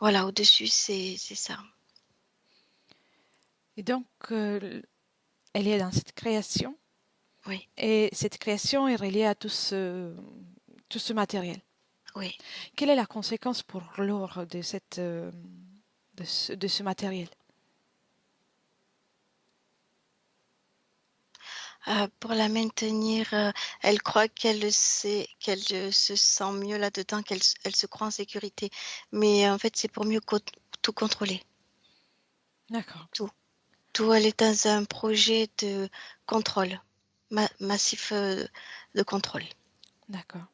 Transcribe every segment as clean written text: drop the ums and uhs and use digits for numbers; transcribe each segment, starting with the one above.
Voilà, au-dessus, c'est ça. Et donc, elle est dans cette création Oui, et cette création est reliée à tout ce matériel. oui. Quelle est la conséquence pour l'or de ce matériel? Pour la maintenir, elle croit qu'elle se sent mieux là-dedans, elle se croit en sécurité. Mais en fait, c'est pour mieux tout contrôler. D'accord, Tout. Tout, elle est dans un projet de contrôle, massif de contrôle. d'accord.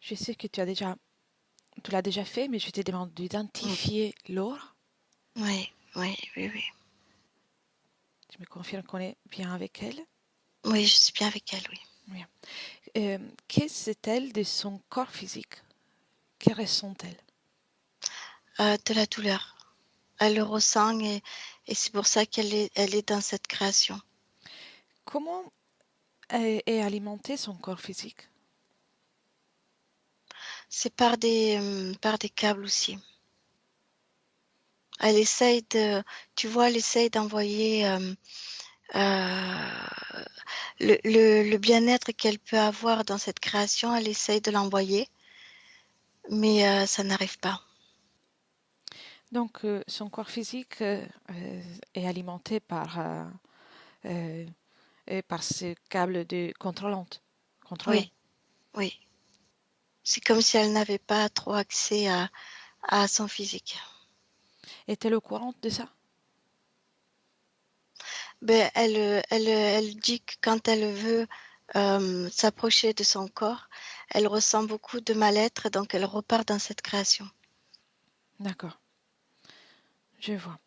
Je sais que tu l'as déjà fait, mais je te demande Mm. d'identifier l'or. Oui, oui, oui, oui. Tu me confirmes qu'on est bien avec elle? Oui, je suis bien avec elle, oui. Bien. Qu'est-ce-t-elle de son corps physique? Que ressent-elle? De la douleur. Elle le ressent et c'est pour ça elle est dans cette création. Comment est alimenté son corps physique? C'est par des câbles aussi. Elle essaye tu vois, elle essaye d'envoyer le bien-être qu'elle peut avoir dans cette création, elle essaye de l'envoyer, mais ça n'arrive pas. Donc, son corps physique est alimenté euh, par ce câble de contrôlant. Oui, oui. C'est comme si elle n'avait pas trop accès à son physique. Est-elle au courant de ça? Ben, elle dit que quand elle veut s'approcher de son corps, elle ressent beaucoup de mal-être, donc elle repart dans cette création. D'accord, je vois.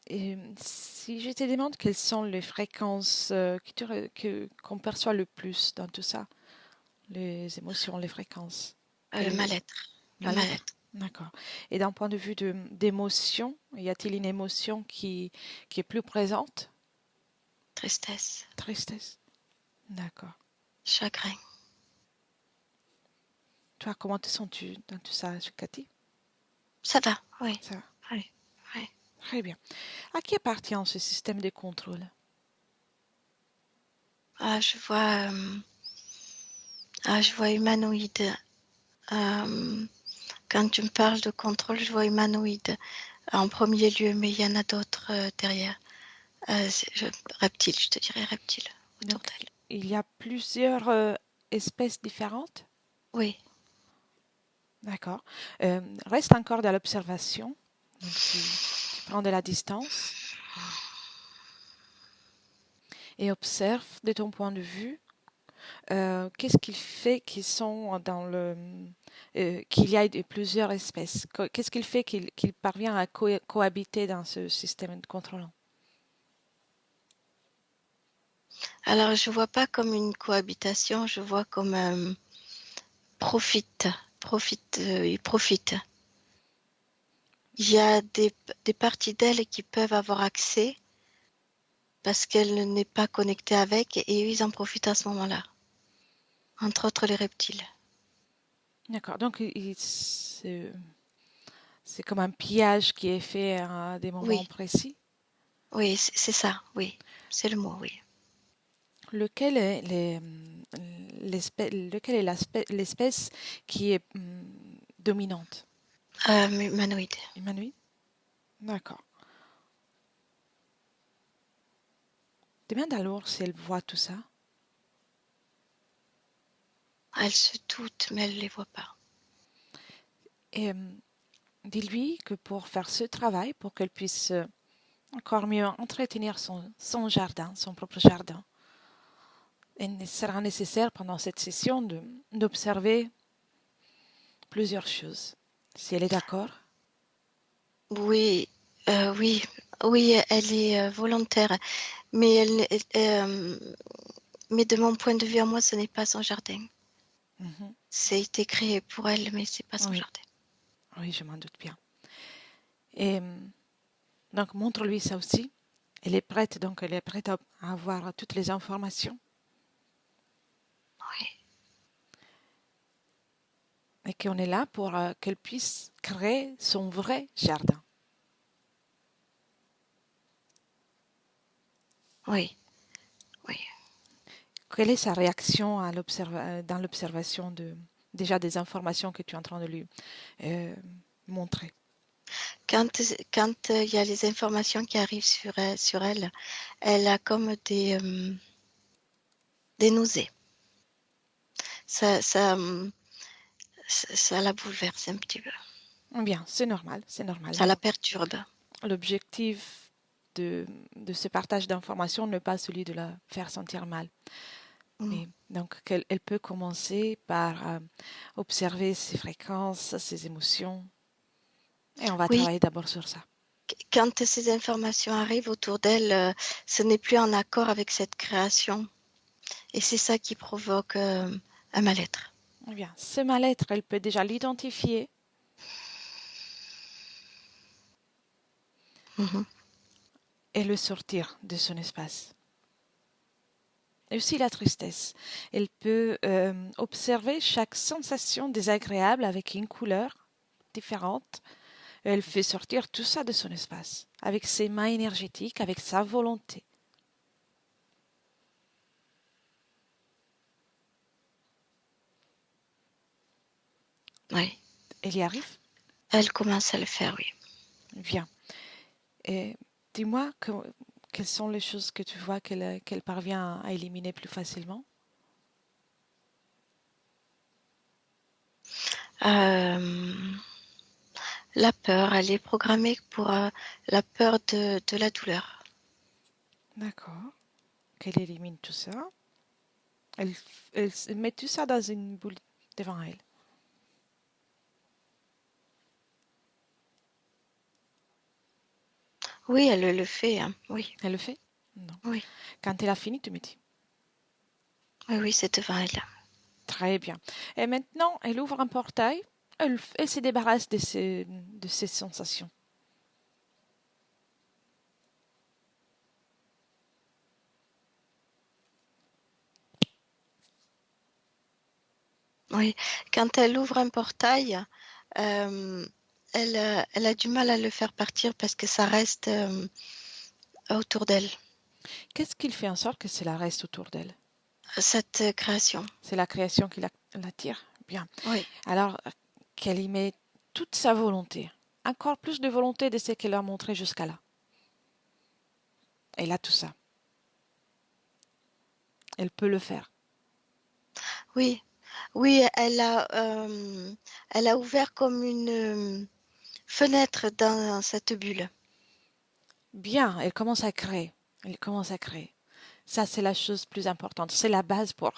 Et si je te demande quelles sont les fréquences qu'on perçoit le plus dans tout ça, les émotions, les fréquences, quel Le est le mal-être, le mal-être? mal-être. D'accord. Et d'un point de vue d'émotion, y a-t-il une émotion qui est plus présente? Tristesse, Tristesse. D'accord. chagrin. Toi, comment te sens-tu dans tout ça, Cathy? Ça va, oui, Ça va. oui, oui. Très bien. À qui appartient ce système de contrôle? Je vois humanoïde. Euh, Quand tu me parles de contrôle, je vois humanoïde en premier lieu, mais il y en a d'autres derrière. Reptile, je te dirais reptile autour Donc, d'elle. il y a plusieurs espèces différentes. Oui, D'accord. Reste encore dans l'observation. Donc, tu prends de la distance et observe de ton point de vue qu'est-ce qui fait qu'ils sont qu'il y a plusieurs espèces. Qu'est-ce qui fait qu'il parvient à cohabiter dans ce système de contrôlant? alors je vois pas comme une cohabitation, je vois comme profite, il profite. Il y a des parties d'elle qui peuvent avoir accès parce qu'elle n'est pas connectée avec et eux, ils en profitent à ce moment-là, entre autres les reptiles. D'accord. Donc, c'est comme un pillage qui est fait à des moments Oui, précis. oui, c'est ça, oui, c'est le mot, oui. Lequel est lequel est l'espèce qui est dominante? Humanoïde. Humanoïde? D'accord. Demande alors si elle voit tout ça. Elle se doute, mais elle ne les voit pas. Et dis-lui que pour faire ce travail, pour qu'elle puisse encore mieux entretenir son jardin, son propre jardin, il sera nécessaire pendant cette session d'observer plusieurs choses. Si elle est d'accord, Oui, oui, oui, elle est volontaire, mais mais de mon point de vue à moi, ce n'est pas son jardin. mhm, C'est été créé pour elle, mais c'est pas son oui, jardin. oui, je m'en doute bien. Et donc montre-lui ça aussi. Elle est prête à avoir toutes les informations. Oui, et qu'on est là pour qu'elle puisse créer son vrai jardin. Oui, oui. Quelle est sa réaction dans l'observation déjà des informations que tu es en train de lui montrer? Quand il y a les informations qui arrivent sur elle, elle a comme des nausées. Ça la bouleverse un petit peu. Bien, c'est normal, c'est normal. Ça la perturbe. L'objectif de ce partage d'informations n'est pas celui de la faire sentir mal. Mm. Et donc, elle peut commencer par observer ses fréquences, ses émotions, et on va Oui, travailler d'abord sur ça. quand ces informations arrivent autour d'elle, ce n'est plus en accord avec cette création. Et c'est ça qui provoque un mal-être. Bien, ce mal-être, elle peut déjà l'identifier Mhm. et le sortir de son espace. Et aussi la tristesse. Elle peut observer chaque sensation désagréable avec une couleur différente. Elle fait sortir tout ça de son espace, avec ses mains énergétiques, avec sa volonté. Oui, Elle y arrive? elle commence à le faire, oui. Bien. Et dis-moi quelles sont les choses que tu vois qu'elle parvient à éliminer plus facilement? Euh, la peur, elle est programmée pour la peur de la douleur. D'accord. Qu'elle élimine tout ça. Elle, elle met tout ça dans une boule devant elle. Oui, elle le fait, hein. Oui, Elle le fait? Non. oui, Quand elle a fini, tu me dis. oui, oui, c'est devant elle. Très bien. Et maintenant, elle ouvre un portail. Elle se débarrasse de ces sensations. Oui, quand elle ouvre un portail, euh, elle a du mal à le faire partir parce que ça reste autour d'elle, Qu'est-ce qu'il fait en sorte que cela reste autour d'elle? cette création. C'est la création qui l'attire. Bien. Oui, Alors, qu'elle y met toute sa volonté. Encore plus de volonté de ce qu'elle a montré jusqu'à là. Elle a tout ça. Elle peut le faire. oui, oui, elle a ouvert comme une fenêtre dans cette bulle. Bien, elle commence à créer. Elle commence à créer. Ça, c'est la chose plus importante. C'est la base pour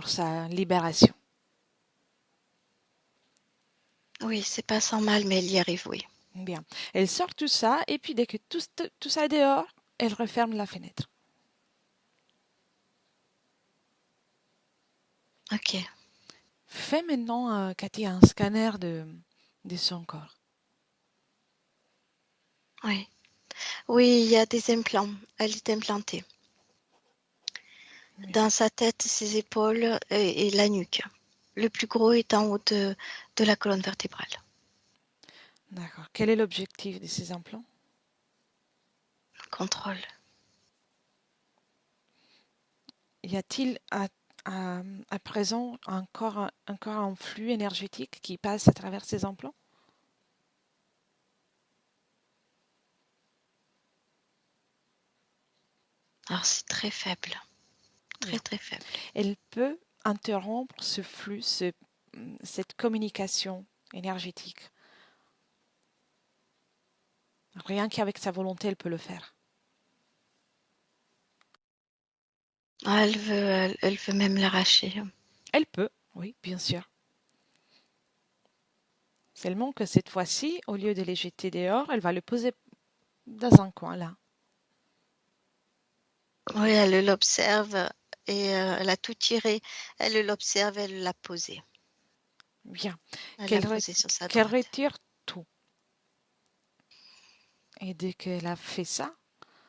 sa libération. Oui, c'est pas sans mal, mais elle y arrive, oui. Bien. Elle sort tout ça, et puis dès que tout ça est dehors, elle referme la fenêtre. Ok, Fais maintenant, Cathy, un scanner de son corps. oui. Oui, il y a des implants. Elle est implantée. Bien. Dans sa tête, ses épaules et la nuque. Le plus gros est en haut de la colonne vertébrale. D'accord. Quel est l'objectif de ces implants? Contrôle. Y a-t-il à présent encore un flux énergétique qui passe à travers ces implants? Alors c'est très faible. Très Bien. très faible. Elle peut interrompre ce flux, cette communication énergétique. Rien qu'avec sa volonté, elle peut le faire. Ah, elle veut même l'arracher. Elle peut, oui, bien sûr. Seulement que cette fois-ci, au lieu de les jeter dehors, elle va le poser dans un coin là. Oui, elle l'observe et elle a tout tiré. Elle l'observe, elle l'a posé. Bien. Elle l'a Qu'elle posé sur sa qu'elle droite. retire tout. Et dès qu'elle a fait ça,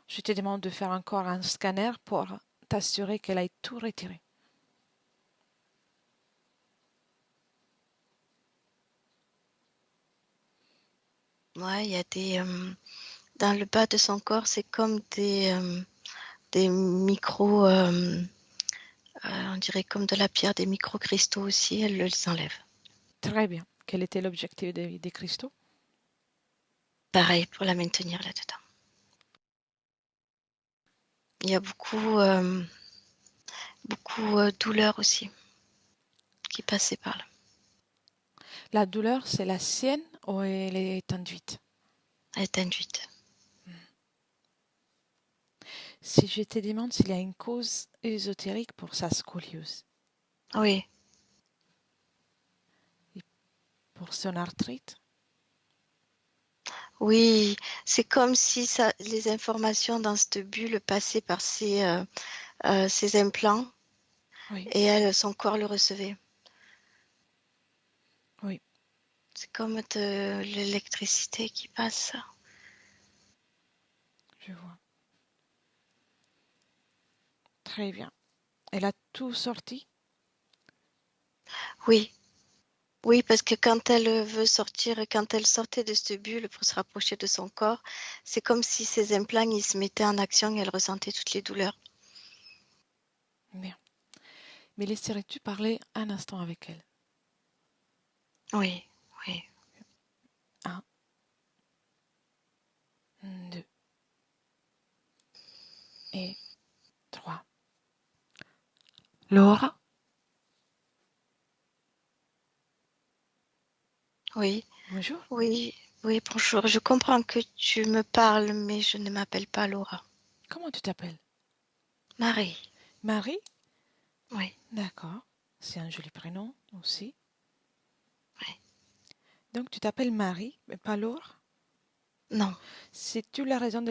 je te demande de faire encore un scanner pour t'assurer qu'elle ait tout retiré. Ouais, il y a dans le bas de son corps, c'est comme des micros, on dirait comme de la pierre, des micro-cristaux aussi, elle les enlève. Très bien. Quel était l'objectif des cristaux? Pareil, pour la maintenir là-dedans. Il y a beaucoup douleur aussi qui passait par là. La douleur, c'est la sienne ou elle est induite? Elle est induite. Si je te demande s'il y a une cause ésotérique pour sa scoliose, Oui, pour son arthrite, oui, c'est comme si les informations dans cette bulle passaient par ces implants oui, et elle, son corps le recevait. oui, C'est comme de l'électricité qui passe. je vois. Très bien. Elle a tout sorti? Oui, oui, parce que quand elle veut sortir, quand elle sortait de cette bulle pour se rapprocher de son corps, c'est comme si ses implants ils se mettaient en action et elle ressentait toutes les douleurs. Bien. Mais laisserais-tu parler un instant avec elle? Oui, oui. Un, deux et trois. Laura? Oui, Bonjour. oui, oui, bonjour. Je comprends que tu me parles, mais je ne m'appelle pas Laura. Comment tu t'appelles? Marie, Marie? oui, D'accord. C'est un joli prénom aussi. oui. Donc tu t'appelles Marie, mais pas Laure? Non, C'est-tu la raison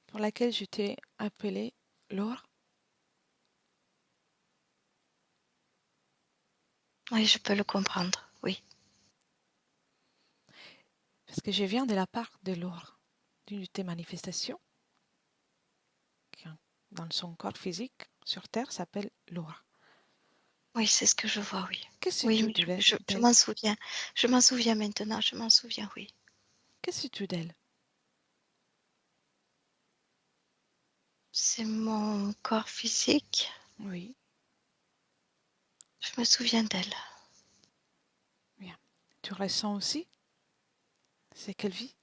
pour laquelle je t'ai appelée Laure? oui, je peux le comprendre, oui. Parce que je viens de la part de Laure, d'une de tes manifestations, qui dans son corps physique sur Terre s'appelle Laure. Oui, c'est ce que je vois, oui. Que Oui, sais-tu mais je d'elle? m'en souviens. Je m'en souviens maintenant, je m'en souviens, oui. Que sais-tu d'elle? C'est mon corps physique. Oui, Je me souviens d'elle. bien. Tu ressens aussi c'est quelle vie?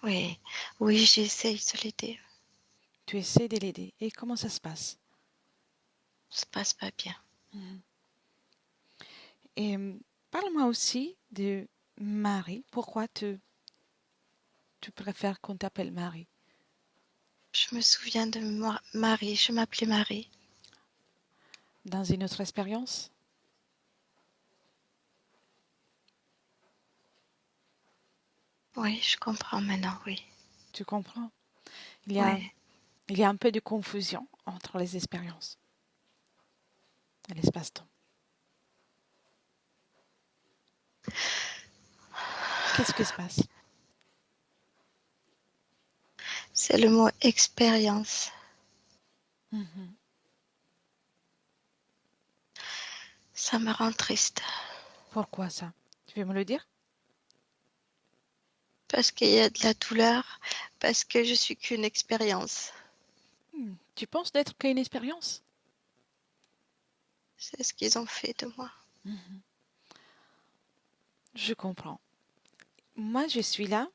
Oui, oui, j'essaye de l'aider. Tu essaies de l'aider. Et comment ça se passe? Ça se passe pas bien. Mhm. Et parle-moi aussi de Marie. Pourquoi tu préfères qu'on t'appelle Marie? Je me souviens de moi, Marie. Je m'appelais Marie. Dans une autre expérience? Oui, je comprends maintenant, oui. Tu comprends? Il y a, Oui. il y a un peu de confusion entre les expériences et l'espace-temps. Qu'est-ce qui se passe? C'est le mot expérience. Mhm. Ça me rend triste. Pourquoi ça? Tu veux me le dire? Parce qu'il y a de la douleur. Parce que je suis qu'une expérience. Tu penses d'être qu'une expérience? C'est ce qu'ils ont fait de moi. Mhm. Je comprends. Moi, je suis là,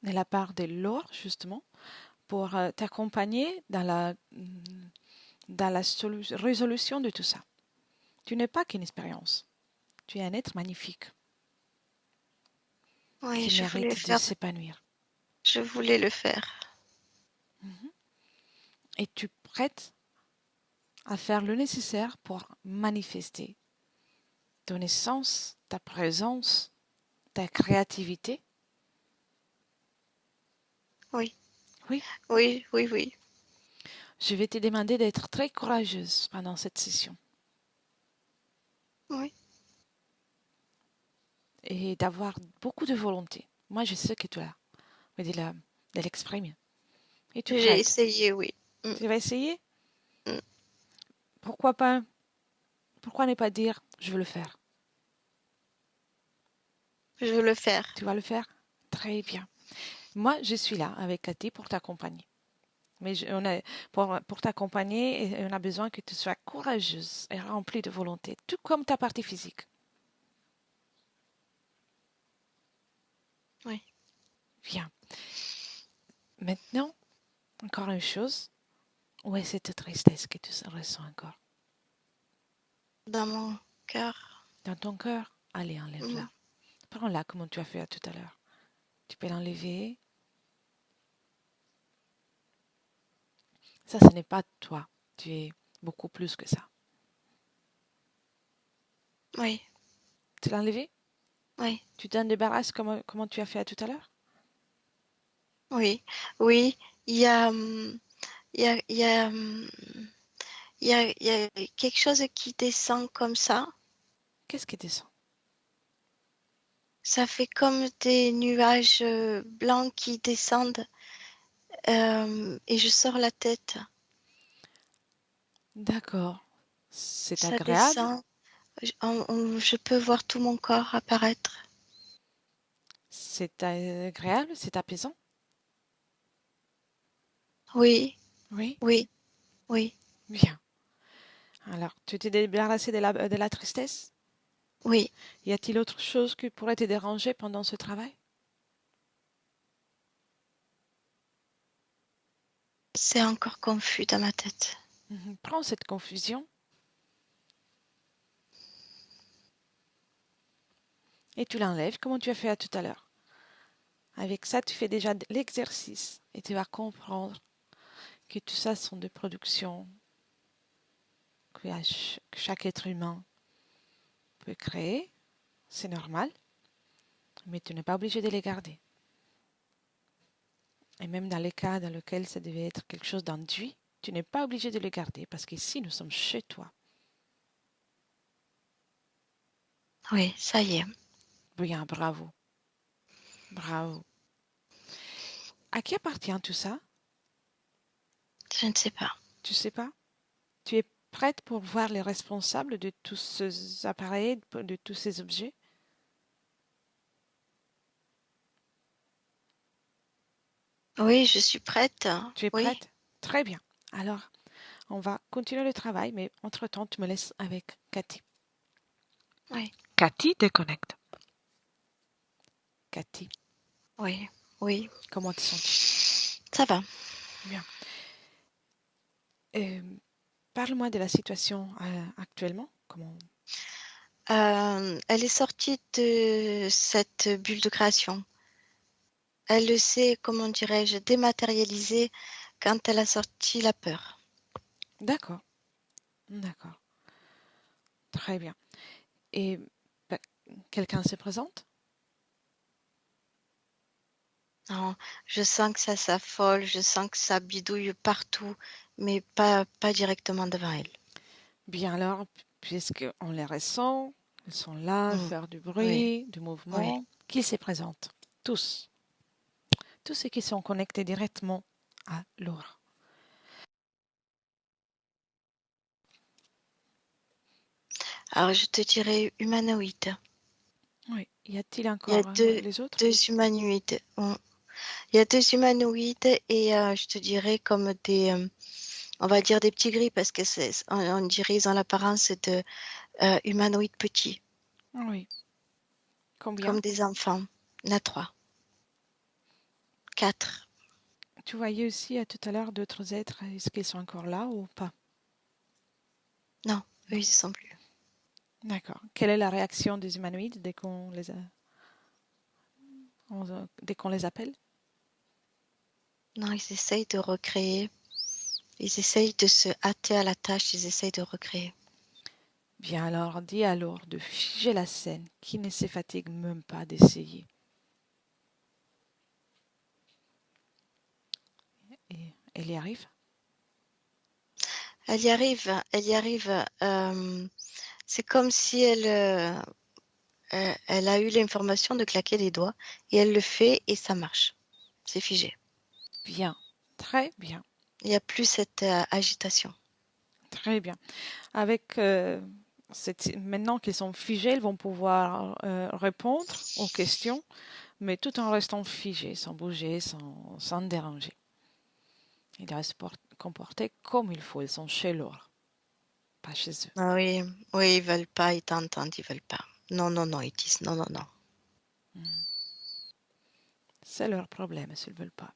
de la part de Laure, justement, pour t'accompagner dans la résolution de tout ça. Tu n'es pas qu'une expérience. Tu es un être magnifique Oui, qui je voulais mérite de faire. s'épanouir. Je voulais le faire. Mhm. Et tu es prête à faire le nécessaire pour manifester ton essence, ta présence, ta créativité. Oui, Oui, oui, oui, oui. je vais te demander d'être très courageuse pendant cette session Oui. et d'avoir beaucoup de volonté. Moi, je sais que tu as, mais de l'exprimer. Es-tu J'ai prête? essayé, oui. Mm, Tu vas essayer? mm. Pourquoi pas? Pourquoi ne pas dire je veux le faire? Je veux le faire. Tu vas le faire? Très bien. Moi, je suis là avec Cathy pour t'accompagner. Mais pour t'accompagner, et on a besoin que tu sois courageuse et remplie de volonté, tout comme ta partie physique. Oui. Bien. Maintenant, encore une chose. Où est cette tristesse que tu ressens encore? Dans mon cœur. Dans ton cœur? Allez, enlève-la. Mm. Prends-la comme tu as fait tout à l'heure. Tu peux l'enlever. Ça, ce n'est pas toi. Tu es beaucoup plus que ça. Oui. Tu l'as enlevé? Oui. Tu t'en débarrasses comment tu as fait tout à l'heure? Oui. Oui. Il y a, il y a, il y a, il y a quelque chose qui descend comme ça. Qu'est-ce qui descend? Ça fait comme des nuages blancs qui descendent et je sors la tête. D'accord. C'est Ça agréable? descend. Je peux voir tout mon corps apparaître. C'est agréable? C'est apaisant? Oui, Oui? oui, oui, Bien. Alors, tu t'es débarrassé de la tristesse? oui. Y a-t-il autre chose qui pourrait te déranger pendant ce travail? C'est encore confus dans ma tête. Prends cette confusion et tu l'enlèves comme tu as fait tout à l'heure. Avec ça, tu fais déjà l'exercice et tu vas comprendre que tout ça sont des productions que chaque être humain peut créer. C'est normal, mais tu n'es pas obligé de les garder. Et même dans les cas dans lesquels ça devait être quelque chose d'enduit, tu n'es pas obligé de le garder parce qu'ici, nous sommes chez toi. Oui, ça y est. Bien, bravo. Bravo. À qui appartient tout ça? Je ne sais pas. Tu sais pas? Tu es prête pour voir les responsables de tous ces appareils, de tous ces objets? Oui, je suis prête. Tu es Oui, prête? Très bien. Alors, on va continuer le travail, mais entre-temps, tu me laisses avec Cathy. oui, Cathy, déconnecte. Cathy, oui, oui. comment te sens-tu? Ça va. Bien. Euh, Parle-moi de la situation actuellement. Comment? Elle est sortie de cette bulle de création. Elle le sait, comment dirais-je, dématérialisé quand elle a sorti la peur. D'accord, d'accord. Très bien. Et bah, quelqu'un se présente? Non, je sens que ça s'affole, je sens que ça bidouille partout, mais pas directement devant elle. Bien alors, puisqu'on les ressent, ils sont là, Mm. faire du Oui, bruit, du oui. mouvement, qui se présentent? Tous. Tous ceux qui sont connectés directement à l'aura. Alors je te dirais humanoïde. Oui. Y a-t-il Il y a encore les autres? deux humanoïdes. Il y a deux humanoïdes et je te dirais comme des, on va dire des petits gris parce que on dirait ils ont l'apparence de humanoïdes petits, Oui. Combien? comme des enfants. Il y en a trois, quatre. Tu voyais aussi tout à l'heure d'autres êtres. Est-ce qu'ils sont encore là ou pas? Non, eux Non. ils ne sont plus. D'accord. Quelle est la réaction des humanoïdes dès qu'on les appelle? Non, ils essayent de recréer. Ils essayent de se hâter à la tâche. Ils essayent de recréer. Bien alors, dis alors de figer la scène qui ne se fatigue même pas d'essayer. Et elle y arrive? Elle y arrive. Elle y arrive. C'est comme si elle a eu l'information de claquer les doigts et elle le fait et ça marche. C'est figé. Bien. Très bien. Il n'y a plus cette agitation. Très bien. Avec maintenant qu'ils sont figés, ils vont pouvoir répondre aux questions mais tout en restant figé, sans bouger, sans déranger. Ils doivent se comporter comme il faut. Ils sont chez l'autre, pas chez eux. Ah oui, oui, ils veulent pas, ils t'entendent, ils veulent pas. Non, non, non, ils disent non, non, non. Mm. C'est leur problème s'ils ne veulent pas.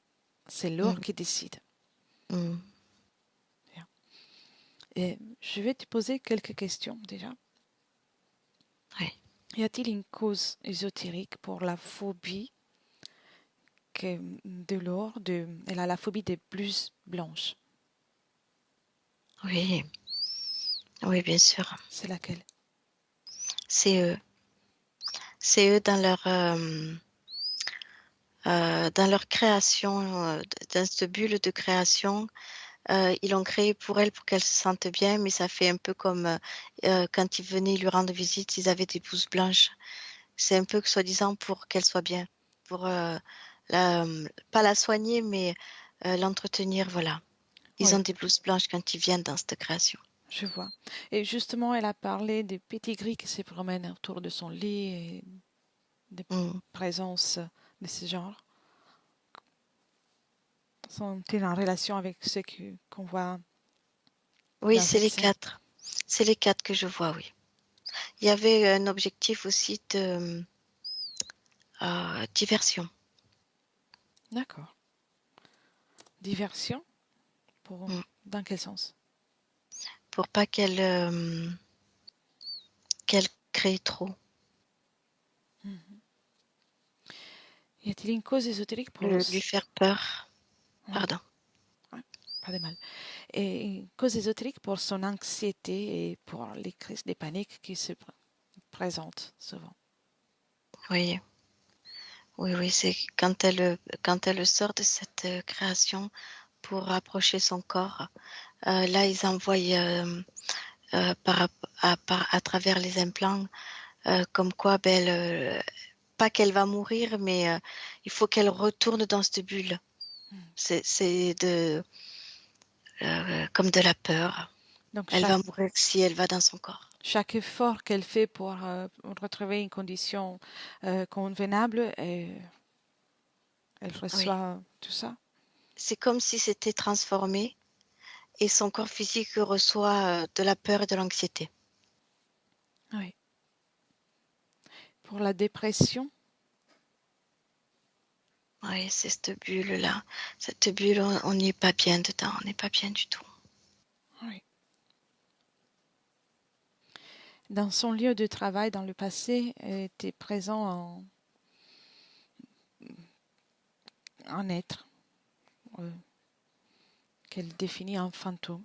C'est l'autre Mm, qui décide. mm. Bien. Et je vais te poser quelques questions déjà. Oui, Y a-t-il une cause ésotérique pour la phobie de l'or elle a la phobie des blouses blanches? oui, oui, bien sûr. C'est laquelle? C'est eux. C'est eux dans leur création, dans cette bulle de création. Ils l'ont créée pour elle, pour qu'elle se sente bien, mais ça fait un peu comme quand ils venaient lui rendre visite, ils avaient des blouses blanches. C'est un peu soi-disant pour qu'elle soit bien, pour pas la soigner, mais l'entretenir, voilà. Ils ont Oui, des blouses blanches quand ils viennent dans cette création. je vois. Et justement, elle a parlé des petits gris qui se promènent autour de son lit et des Mm. présences de ce genre. Sont-ils en relation avec ceux qu'on voit Oui, dans c'est cette les scène? quatre. C'est les quatre que je vois, oui. Il y avait un objectif aussi de diversion. D'accord. Diversion? Mm. Dans quel sens? Pour pas qu'elle crée trop. Mhm. Y a-t-il une cause ésotérique pour... Lui faire peur. Oui, Pardon. ouais, pas de mal. Et une cause ésotérique pour son anxiété et pour les crises de panique qui se présentent souvent. Oui, oui, oui, c'est quand elle sort de cette création pour rapprocher son corps. Là, ils envoient à travers les implants, comme quoi, ben, pas qu'elle va mourir, mais il faut qu'elle retourne dans cette bulle. Mm. C'est comme de la peur. Donc Elle va mourir si elle va dans son corps. chaque effort qu'elle fait pour retrouver une condition convenable, elle Oui. reçoit tout ça. C'est comme si c'était transformé et son corps physique reçoit de la peur et de l'anxiété. Oui. Pour la dépression, Oui, c'est cette bulle-là. Cette bulle, on n'y est pas bien dedans, on n'est pas bien du tout. oui. Dans son lieu de travail dans le passé, était présent un être euh, qu'elle définit en fantôme.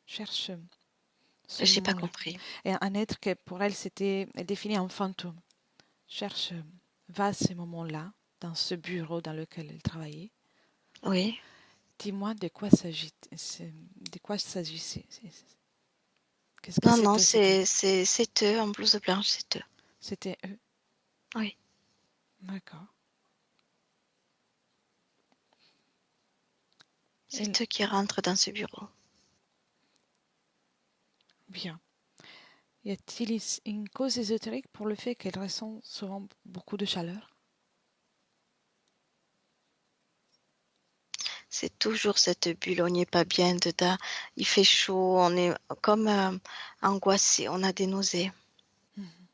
Cherche ce J'ai pas moment-là. compris. Et un être que pour elle, elle définit en fantôme. Cherche, va à ce moment-là, dans ce bureau dans lequel elle travaillait. Oui. Dis-moi de quoi s'agissait. Qu'est-ce que Non, non, c'était? c'est eux en blouse blanche, c'est eux. C'était eux. Oui. D'accord. Et, C'est eux qui rentrent dans ce bureau. bien. Y a-t-il une cause ésotérique pour le fait qu'elle ressent souvent beaucoup de chaleur? C'est toujours cette bulle, on n'y est pas bien dedans. Il fait chaud, on est comme angoissé, on a des nausées. Mhm.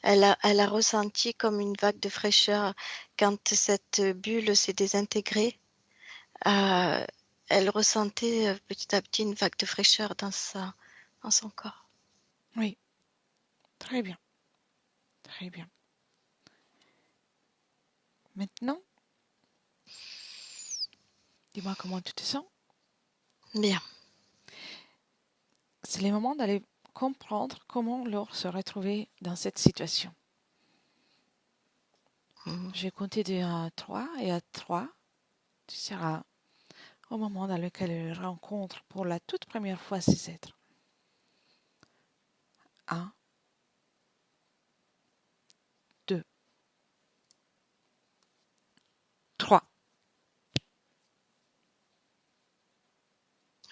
Elle a ressenti comme une vague de fraîcheur quand cette bulle s'est désintégrée. Euh, Elle ressentait petit à petit une vague de fraîcheur dans son corps. Oui, très bien, très bien. Maintenant, dis-moi comment tu te sens. Bien. C'est le moment d'aller comprendre comment Laure se retrouvait dans cette situation. Mhm. Je vais compter de 1 à 3 et à 3, tu seras au moment dans lequel elle rencontre pour la toute première fois ces êtres. 1, 2, 3.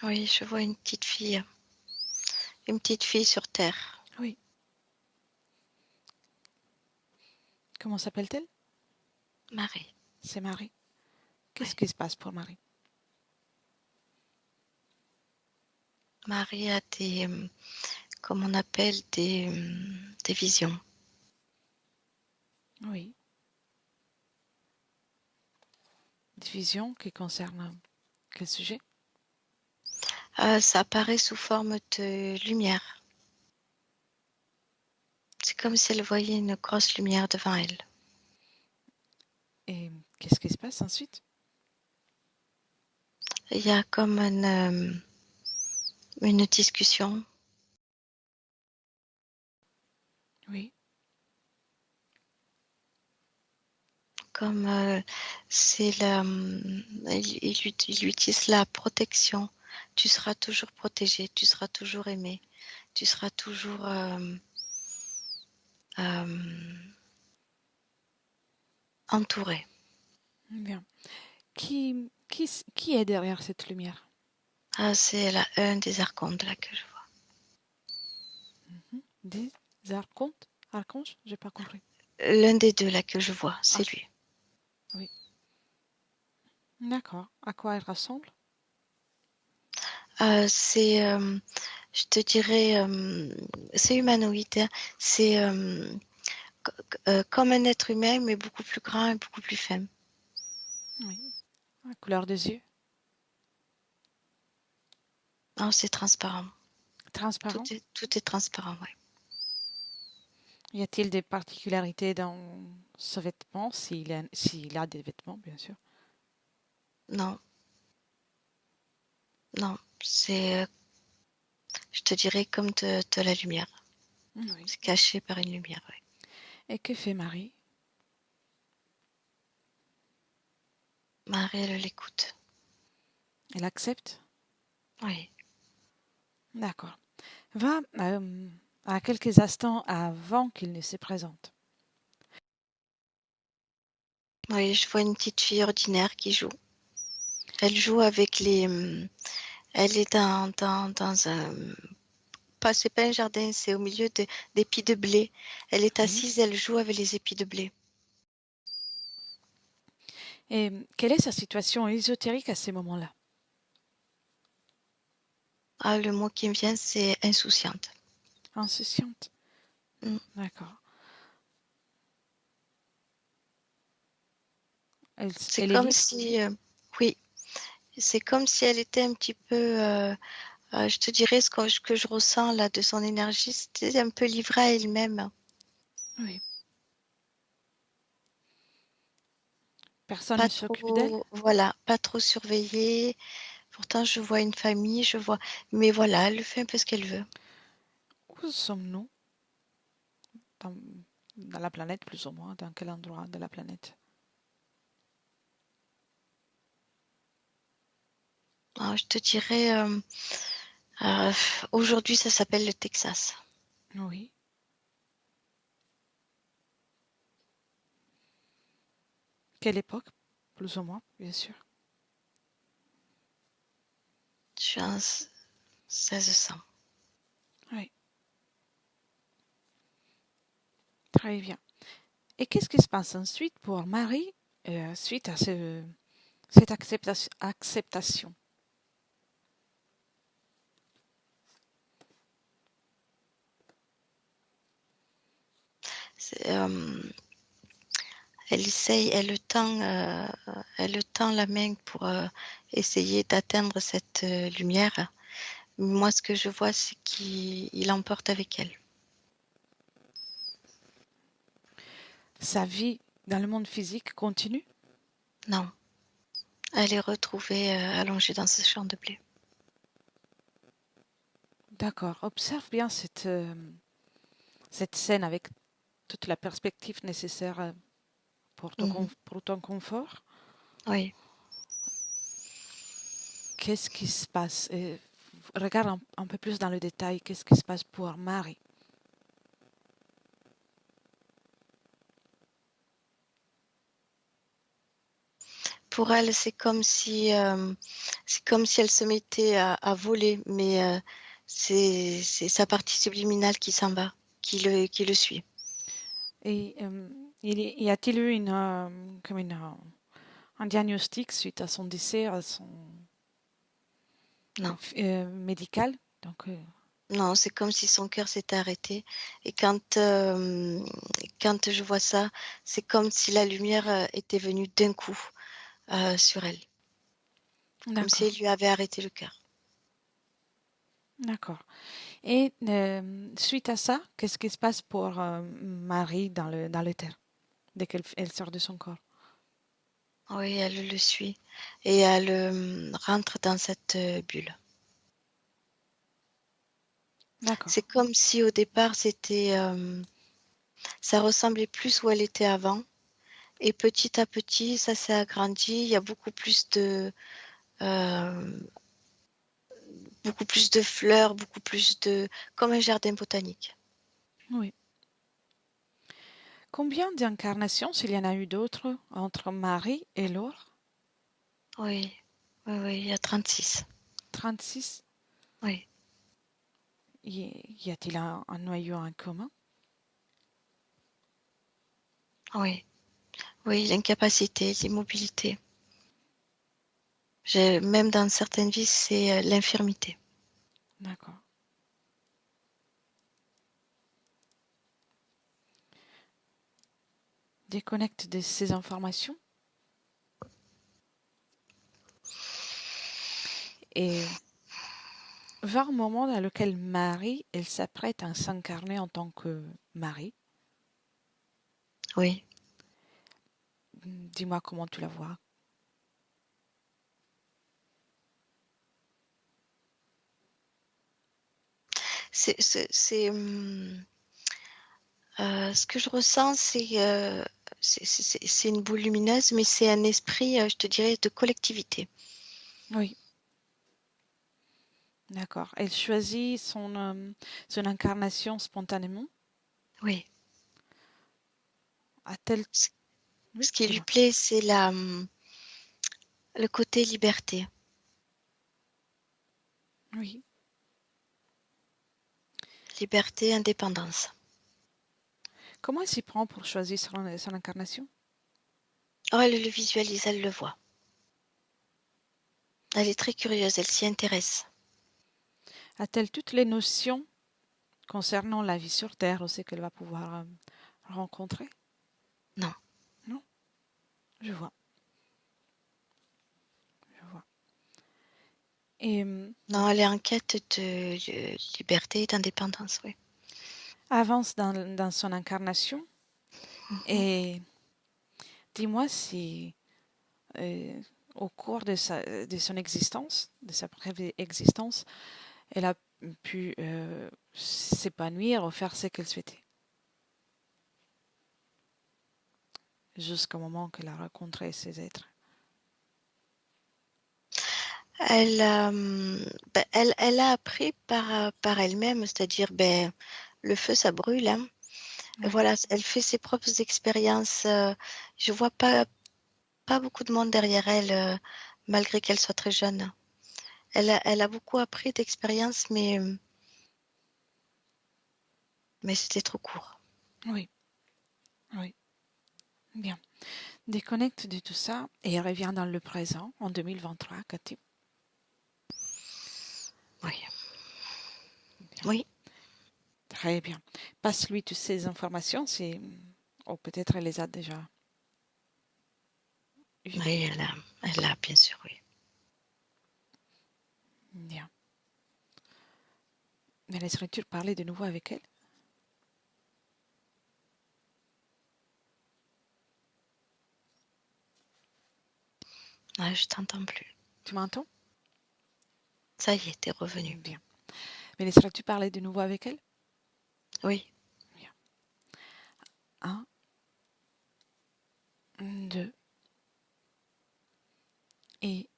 Oui, je vois une petite fille sur terre. Oui. Comment s'appelle-t-elle? Marie. C'est Marie. Qu'est-ce Ouais. qui se passe pour Marie? Marie a comme on appelle, des visions. Oui. Des visions qui concernent quel sujet? Ça apparaît sous forme de lumière. C'est comme si elle voyait une grosse lumière devant elle. Et qu'est-ce qui se passe ensuite? Il y a comme une discussion. Oui. Comme c'est il utilise la protection. Tu seras toujours protégé, tu seras toujours aimé, tu seras toujours euh, entouré. Bien. Qui est derrière cette lumière? Ah, c'est un des archontes là que je vois. Des archontes? Archanges? J'ai pas compris. L'un des deux là que je vois, Ah, c'est lui. oui. D'accord. À quoi elle ressemble? C'est, je te dirais, c'est humanoïde, hein. C'est comme un être humain, mais beaucoup plus grand et beaucoup plus fin. Oui. La couleur des yeux? Non, c'est transparent. Transparent? Tout est transparent, ouais. Y a-t-il des particularités dans ce vêtement, s'il a des vêtements, bien sûr? Non, non, c'est, je te dirais comme de la lumière. Oui. C'est caché par une lumière, ouais. Et que fait Marie? Marie, elle l'écoute. Elle accepte? Oui. D'accord. Va à quelques instants avant qu'il ne se présente. Oui, je vois une petite fille ordinaire qui joue. Elle joue avec elle est dans un, pas, c'est pas un jardin, c'est au milieu d'épis de blé. Elle est Oui. assise, elle joue avec les épis de blé. Et quelle est sa situation ésotérique à ces moments-là? Ah, le mot qui me vient, c'est insouciante. Insouciante. Mm. D'accord. C'est Elle est comme libre? si, oui, c'est comme si elle était un petit peu, je te dirais que je ressens là de son énergie, c'était un peu livrée à elle-même. Oui. Personne Pas ne s'occupe d'elle? trop, voilà, pas trop surveillée. Pourtant, je vois une famille, je vois, mais voilà, elle fait un peu ce qu'elle veut. Où sommes-nous dans, dans la planète, plus ou moins? Dans quel endroit de la planète? Alors, je te dirais, euh, aujourd'hui, ça s'appelle le Texas. Oui. Quelle époque? Plus ou moins, bien sûr. Je suis en 1600. Oui. Très bien. Et qu'est-ce qui se passe ensuite pour Marie suite à cette acceptation? C'est, elle essaye, elle tend la main pour essayer d'atteindre cette lumière. Moi, ce que je vois, c'est qu'il l'emporte avec elle. Sa vie dans le monde physique continue? Non, elle est retrouvée allongée dans ce champ de blé. D'accord. Observe bien cette scène avec toute la perspective nécessaire Mhm. pour ton confort. Oui. Qu'est-ce qui se passe? Regarde un peu plus dans le détail. Qu'est-ce qui se passe pour Marie? Pour elle, c'est comme si elle se mettait à voler, mais c'est sa partie subliminale qui s'en va, qui le suit. Et Y a-t-il eu un diagnostic suite à son décès, à son Non, médical? Donc, non, c'est comme si son cœur s'était arrêté. Et quand je vois ça, c'est comme si la lumière était venue d'un coup sur elle, comme si d'accord, elle lui avait arrêté le cœur. d'accord. Et suite à ça, qu'est-ce qui se passe pour Marie dans le terre, dès qu'elle sort de son corps? Oui, elle le suit et elle rentre dans cette bulle. D'accord, C'est comme si au départ, ça ressemblait plus où elle était avant. Et petit à petit, ça s'est agrandi. Il y a euh, beaucoup plus de fleurs, comme un jardin botanique. oui. Combien d'incarnations, s'il y en a eu d'autres, entre Marie et Laure? Oui, oui, oui, il y a 36. 36. Oui, Y a-t-il un noyau en commun? oui, oui, l'incapacité, l'immobilité. Même dans certaines vies, c'est l'infirmité. D'accord. Déconnecte de ces informations et va un moment dans lequel Marie, elle s'apprête à s'incarner en tant que Marie. Oui. Dis-moi comment tu la vois. Ce que je ressens, c'est une boule lumineuse, mais c'est un esprit, je te dirais, de collectivité. Oui, d'accord. Elle choisit son incarnation spontanément. Oui. A-t-elle... Ce Oui, ce qui lui dis-moi. plaît, c'est le côté liberté. Oui. Liberté, indépendance. Comment elle s'y prend pour choisir son incarnation? Oh, elle le visualise, elle le voit. Elle est très curieuse, elle s'y intéresse. A-t-elle toutes les notions concernant la vie sur Terre aussi qu'elle va pouvoir rencontrer? Non. Non, je vois, je vois. Et Non, elle est en quête de liberté et d'indépendance, oui. avance dans son incarnation. Mhm. Et dis-moi si euh, au cours de son existence, de sa brève existence, elle a pu s'épanouir ou faire ce qu'elle souhaitait, jusqu'au moment qu'elle a rencontré ces êtres. Elle a appris par elle-même, c'est-à-dire, le feu, ça brûle, hein. Oui, Voilà, elle fait ses propres expériences. Je vois pas beaucoup de monde derrière elle, malgré qu'elle soit très jeune. Elle a beaucoup appris d'expériences, mais c'était trop court. oui, oui. Bien. Déconnecte de tout ça et reviens dans le présent, en 2023, Cathy. Oui, Bien. oui, Très bien. Passe-lui toutes ces informations, ou peut-être elle les a déjà eues. oui, elle a, bien sûr, oui. Bien. Me laisserais-tu parler de nouveau avec elle? Ouais, je t'entends plus. Tu m'entends? Ça y est, t'es revenu. Bien. Me laisserais-tu parler de nouveau avec elle? Oui, Bien. Un, deux et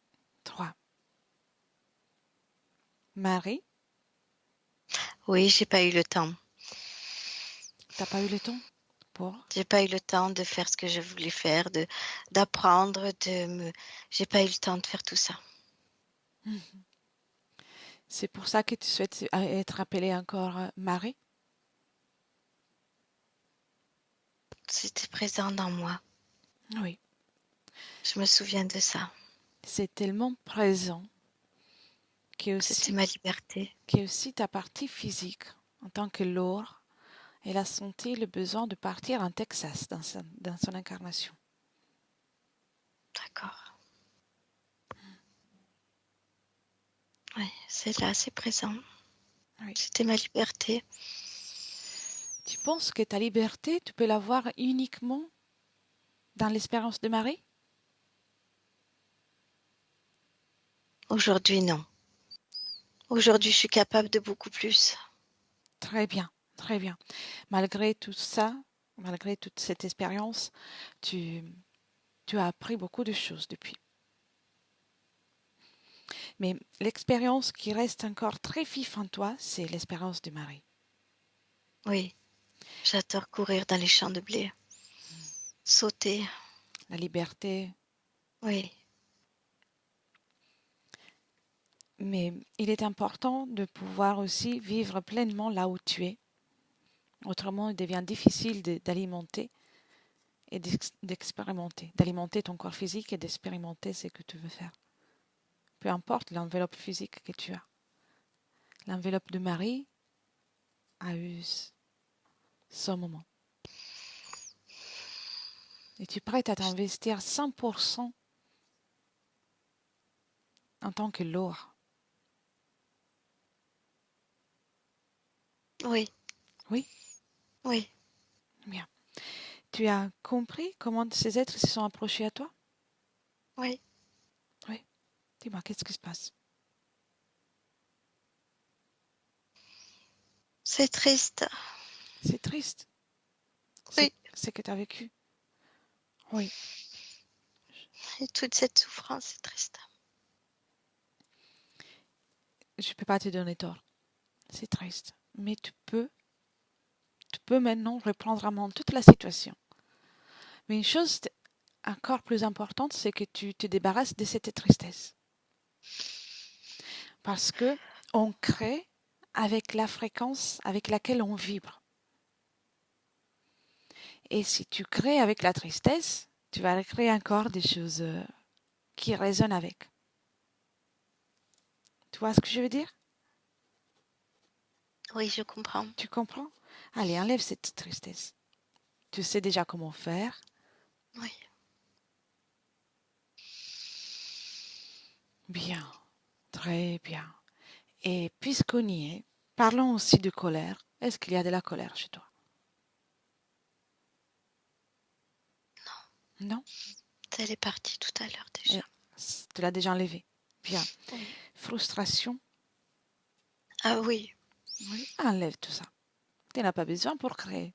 trois. Marie, oui, j'ai pas eu le temps. t'as pas eu le temps pour? J'ai pas eu le temps de faire ce que je voulais faire, d'apprendre, j'ai pas eu le temps de faire tout ça. Mhm. C'est pour ça que tu souhaites être appelée encore Marie? C'était présent dans moi. Oui, Je me souviens de ça. c'est tellement présent C'était qu'est ma liberté. aussi ta partie physique, en tant que Laure, elle a senti le besoin de partir en Texas dans son incarnation. D'accord. Oui, c'est là, c'est présent. Oui. C'était ma liberté. Tu penses que ta liberté, tu peux l'avoir uniquement dans l'espérance de Marie? Aujourd'hui, non. Aujourd'hui, je suis capable de beaucoup plus. Très bien, très bien. Malgré tout ça, malgré toute cette expérience, tu, tu as appris beaucoup de choses depuis. Mais l'expérience qui reste encore très vive en toi, c'est l'expérience de Marie. Oui, j'adore courir dans les champs de blé. Sauter. La liberté. Oui, Mais il est important de pouvoir aussi vivre pleinement là où tu es. Autrement, il devient difficile d'alimenter et d'expérimenter. D'alimenter ton corps physique et d'expérimenter ce que tu veux faire. Peu importe l'enveloppe physique que tu as. L'enveloppe de Marie a eu son moment. Et tu es prête à t'investir 100% en tant que Laure. oui, Oui, oui. bien. Tu as compris comment ces êtres se sont approchés à toi? Oui, Oui. Dis-moi, qu'est-ce qui se passe? c'est triste. C'est triste. Oui, C'est que tu as vécu. Oui. et toute cette souffrance, c'est triste. Je ne peux pas te donner tort. C'est triste. Mais tu peux maintenant reprendre en main toute la situation. Mais une chose encore plus importante, c'est que tu te débarrasses de cette tristesse. Parce que on crée avec la fréquence avec laquelle on vibre. Et si tu crées avec la tristesse, tu vas créer encore des choses qui résonnent avec. Tu vois ce que je veux dire? Oui, je comprends. Tu comprends? Allez, enlève cette tristesse. Tu sais déjà comment faire. Oui. Bien, très bien. Et puisqu'on y est, parlons aussi de colère. Est-ce qu'il y a de la colère chez toi? Non? Elle est partie tout à l'heure déjà. Eh, tu l'as déjà enlevé. Bien. Oui. Frustration. Ah oui, Oui, enlève tout ça. Tu n'as pas besoin pour créer.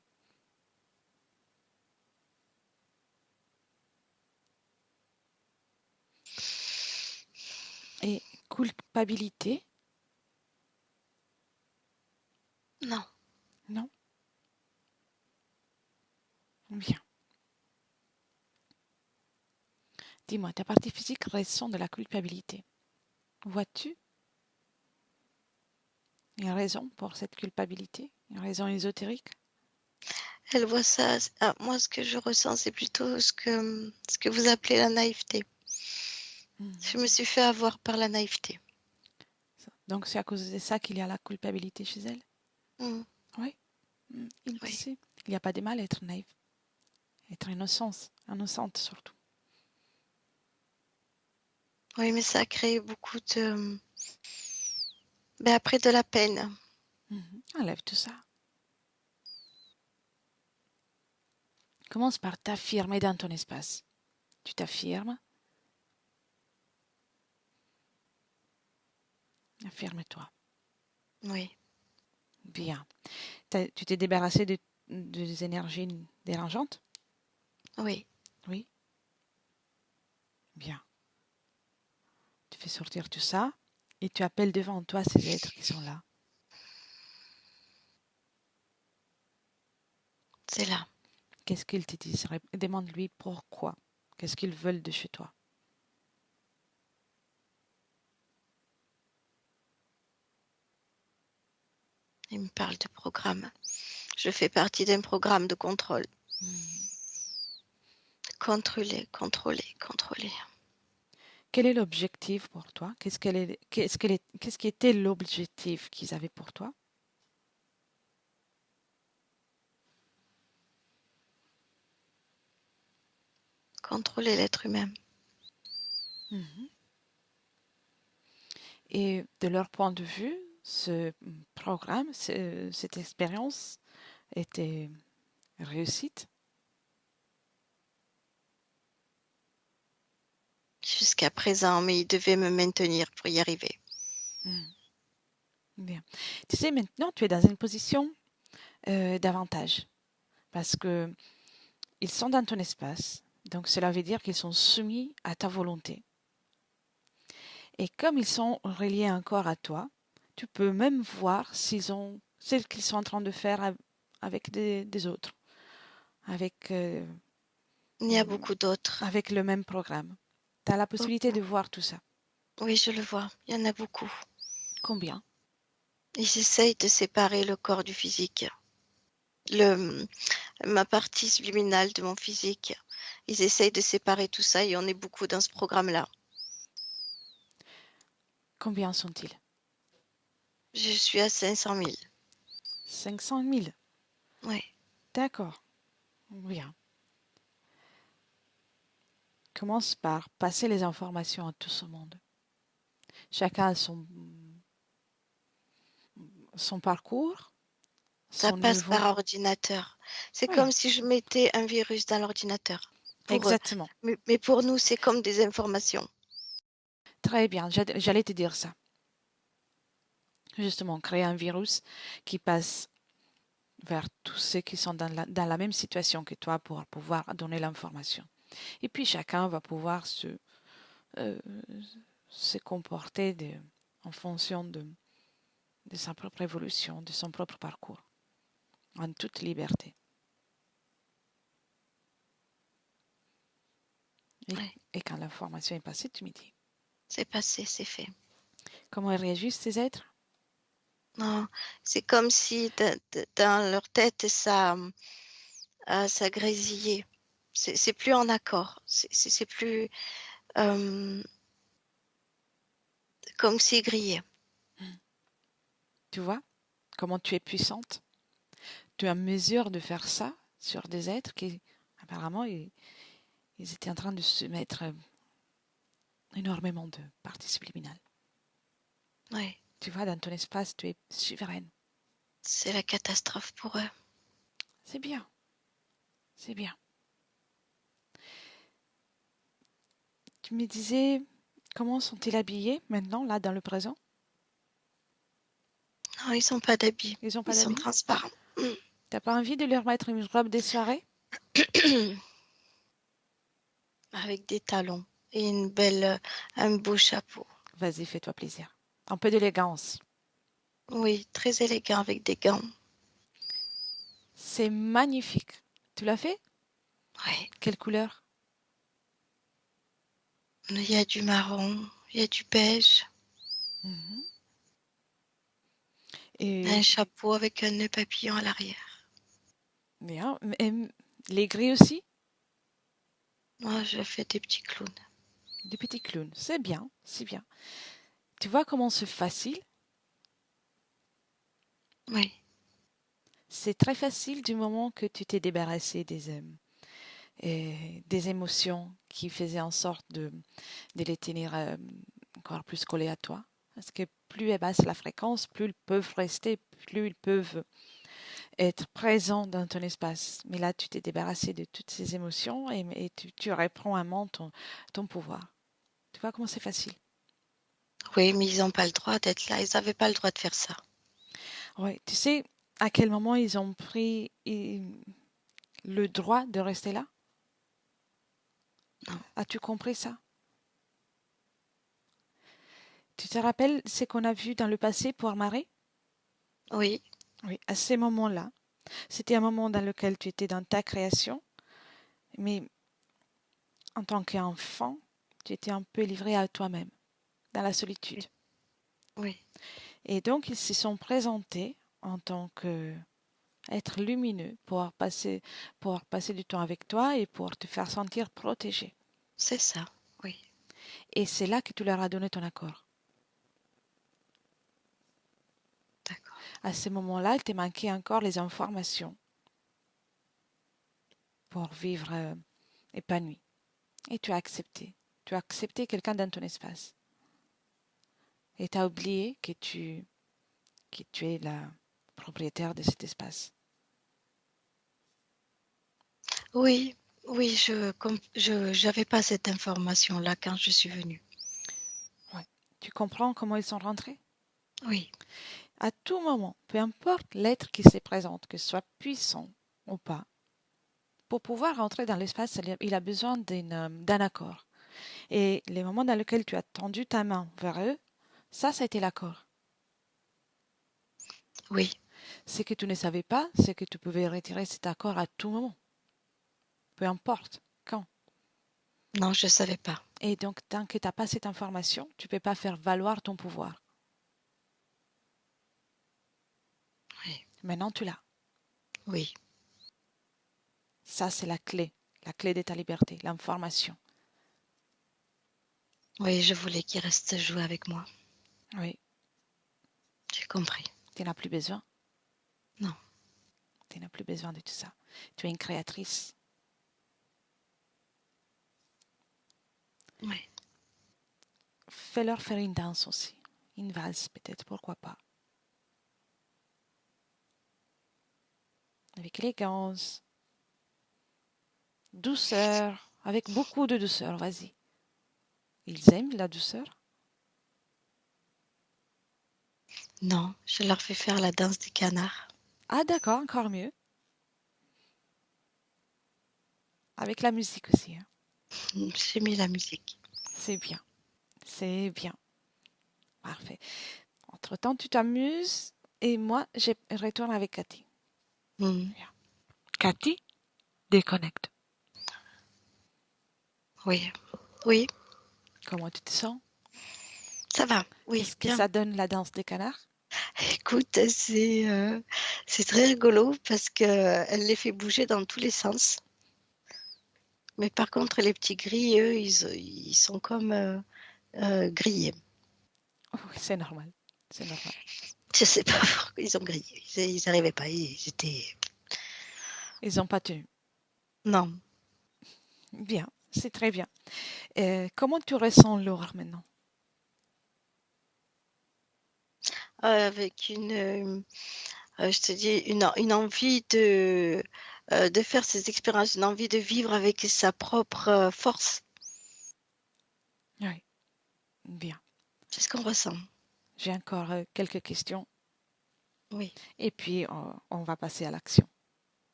Et culpabilité. non. Non? Bien. Dis-moi, ta partie physique ressent de la culpabilité. Vois-tu une raison pour cette culpabilité? Une raison ésotérique? Elle voit ça. Ah, moi, ce que je ressens, c'est plutôt ce que vous appelez la naïveté. Je me suis fait avoir par la naïveté. Donc c'est à cause de ça qu'il y a la culpabilité chez elle? Mm, Oui. oui. Il n'y a pas de mal à être naïf, être innocente surtout. Oui, mais ça a créé beaucoup de. Ben après, de la peine. Enlève tout ça. Commence par t'affirmer dans ton espace. Tu t'affirmes. Affirme-toi. Oui, Bien. Tu t'es débarrassé des énergies dérangeantes? oui. Oui. Bien. Tu fais sortir tout ça et tu appelles devant toi ces êtres qui sont là. C'est là. Qu'est-ce qu'ils te disent? Demande-lui pourquoi. Qu'est-ce qu'ils veulent de chez toi? Il me parle de programme. Je fais partie d'un programme de contrôle. contrôler, contrôler, contrôler. Quel est l'objectif pour toi? Qu'est-ce qui était l'objectif qu'ils avaient pour toi? Contrôler l'être humain. Mhm. Et de leur point de vue, ce programme, cette expérience était réussite? Jusqu'à présent, mais il devait me maintenir pour y arriver. Mhm. Bien. Tu sais, maintenant, tu es dans une position d'avantage parce que ils sont dans ton espace, donc cela veut dire qu'ils sont soumis à ta volonté. Et comme ils sont reliés encore à toi, tu peux même voir ce qu'ils sont en train de faire avec des autres, avec, Il y a beaucoup d'autres. avec le même programme. Tu as la possibilité Beaucoup. de voir tout ça. Oui, je le vois. Il y en a beaucoup. Combien? Ils essayent de séparer le corps du physique. Le, ma partie subliminale de mon physique. Ils essayent de séparer tout ça et on est beaucoup dans ce programme-là. Combien sont-ils? Je suis à 500 000. 500 000. Oui. D'accord. Bien. Commence par passer les informations à tout ce monde. Chacun a son parcours, Ça son passe niveau. par ordinateur. C'est Oui, comme si je mettais un virus dans l'ordinateur. Pour eux. exactement. Mais pour nous, c'est comme des informations. Très bien. J'allais te dire ça. Justement, créer un virus qui passe vers tous ceux qui sont dans la même situation que toi pour pouvoir donner l'information. Et puis chacun va pouvoir euh, se comporter en fonction de sa propre évolution, de son propre parcours, en toute liberté. Et, Oui. et quand l'information est passée, tu me dis. C'est passé, c'est fait. Comment ils réagissent ces êtres? Non, c'est comme si dans leur tête, ça grésillait. C'est plus en accord. C'est plus comme s'ils grillaient. Tu vois comment tu es puissante? Tu es en mesure de faire ça sur des êtres qui, apparemment, ils étaient en train de se mettre énormément de parties subliminales. Oui, Tu vois, dans ton espace, tu es souveraine. c'est la catastrophe pour eux. C'est bien, c'est bien. Tu me disais, comment sont-ils habillés maintenant, là, dans le présent? Non, ils n'ont pas d'habits. Ils n'ont Ils pas sont d'habits? transparents. T'as pas envie de leur mettre une robe des soirées? Avec des talons et un beau chapeau. Vas-y, fais-toi plaisir. Un peu d'élégance. Oui, très élégant avec des gants. C'est magnifique. Tu l'as fait? Oui, Quelle couleur? il y a du marron, il y a du beige, Mhm. un Et chapeau avec un nœud papillon à l'arrière. bien. Et les gris aussi? Moi, je fais des petits clowns. Des petits clowns. C'est bien, c'est bien. Tu vois comment c'est facile? Oui, C'est très facile du moment que tu t'es débarrassé des émotions qui faisaient en sorte de les tenir encore plus collés à toi. Parce que plus est basse la fréquence, plus ils peuvent rester, plus ils peuvent être présents dans ton espace. Mais là, tu t'es débarrassé de toutes ces émotions et tu reprends un moment ton pouvoir. Tu vois comment c'est facile? oui, mais ils n'ont pas le droit d'être là. Ils n'avaient pas le droit de faire ça. Oui, tu sais à quel moment ils ont pris le droit de rester là? Non. As-tu compris ça? Tu te rappelles ce qu'on a vu dans le passé pour Marie? Oui, Oui, à ces moments-là, c'était un moment dans lequel tu étais dans ta création, mais en tant qu'enfant, tu étais un peu livré à toi-même, dans la solitude. oui, oui, Et donc, ils se sont présentés en tant qu'être être lumineux, pouvoir passer du temps avec toi et pour te faire sentir protégé. C'est ça, oui. Et c'est là que tu leur as donné ton accord. D'accord. À ce moment-là, il te manquait encore les informations pour vivre épanoui. Et tu as accepté. Tu as accepté quelqu'un dans ton espace. Et tu as oublié que tu es la propriétaire de cet espace. Oui, oui, j'avais pas cette information-là quand je suis venue. Ouais. Tu comprends comment ils sont rentrés? Oui, À tout moment, peu importe l'être qui se présente, que ce soit puissant ou pas, pour pouvoir rentrer dans l'espace, il a besoin d'un accord. Et les moments dans lesquels tu as tendu ta main vers eux, ça a été l'accord. oui. Ce que tu ne savais pas, c'est que tu pouvais retirer cet accord à tout moment, peu importe quand. Non, je savais pas. Et donc, tant que tu n'as pas cette information, tu ne peux pas faire valoir ton pouvoir. Oui, Maintenant, tu l'as. oui, Ça, c'est la clé de ta liberté, l'information. oui, je voulais qu'il reste jouer avec moi. Oui, J'ai compris. tu n'as plus besoin. Non, Tu n'as plus besoin de tout ça. Tu es une créatrice. oui. Fais-leur faire une danse aussi. Une valse peut-être, pourquoi pas. Avec élégance, douceur, avec beaucoup de douceur, vas-y. Ils aiment la douceur? Non, je leur fais faire la danse des canards. Ah d'accord, encore mieux. Avec la musique aussi, hein. J'ai mis la musique. C'est bien, c'est bien. Parfait. Entre-temps, tu t'amuses et moi, je retourne avec Cathy. Hmm, Bien. Cathy, déconnecte. oui, oui, Comment tu te sens? ça va. Oui, Qu'est-ce que bien. ça donne la danse des canards? Écoute, c'est très rigolo parce que elle les fait bouger dans tous les sens. Mais par contre, les petits gris, eux, ils sont comme grillés. Oui, c'est normal. C'est normal. Je sais pas pourquoi ils ont grillé. Ils n'arrivaient pas. Ils étaient. Ils n'ont pas tenu. Non. Bien, c'est très bien. Comment tu ressens l'or maintenant? Avec je te dis, une envie de faire ces expériences, une envie de vivre avec sa propre force. Oui, bien. C'est ce qu'on ressent. J'ai encore quelques questions Oui, et puis on va passer à l'action.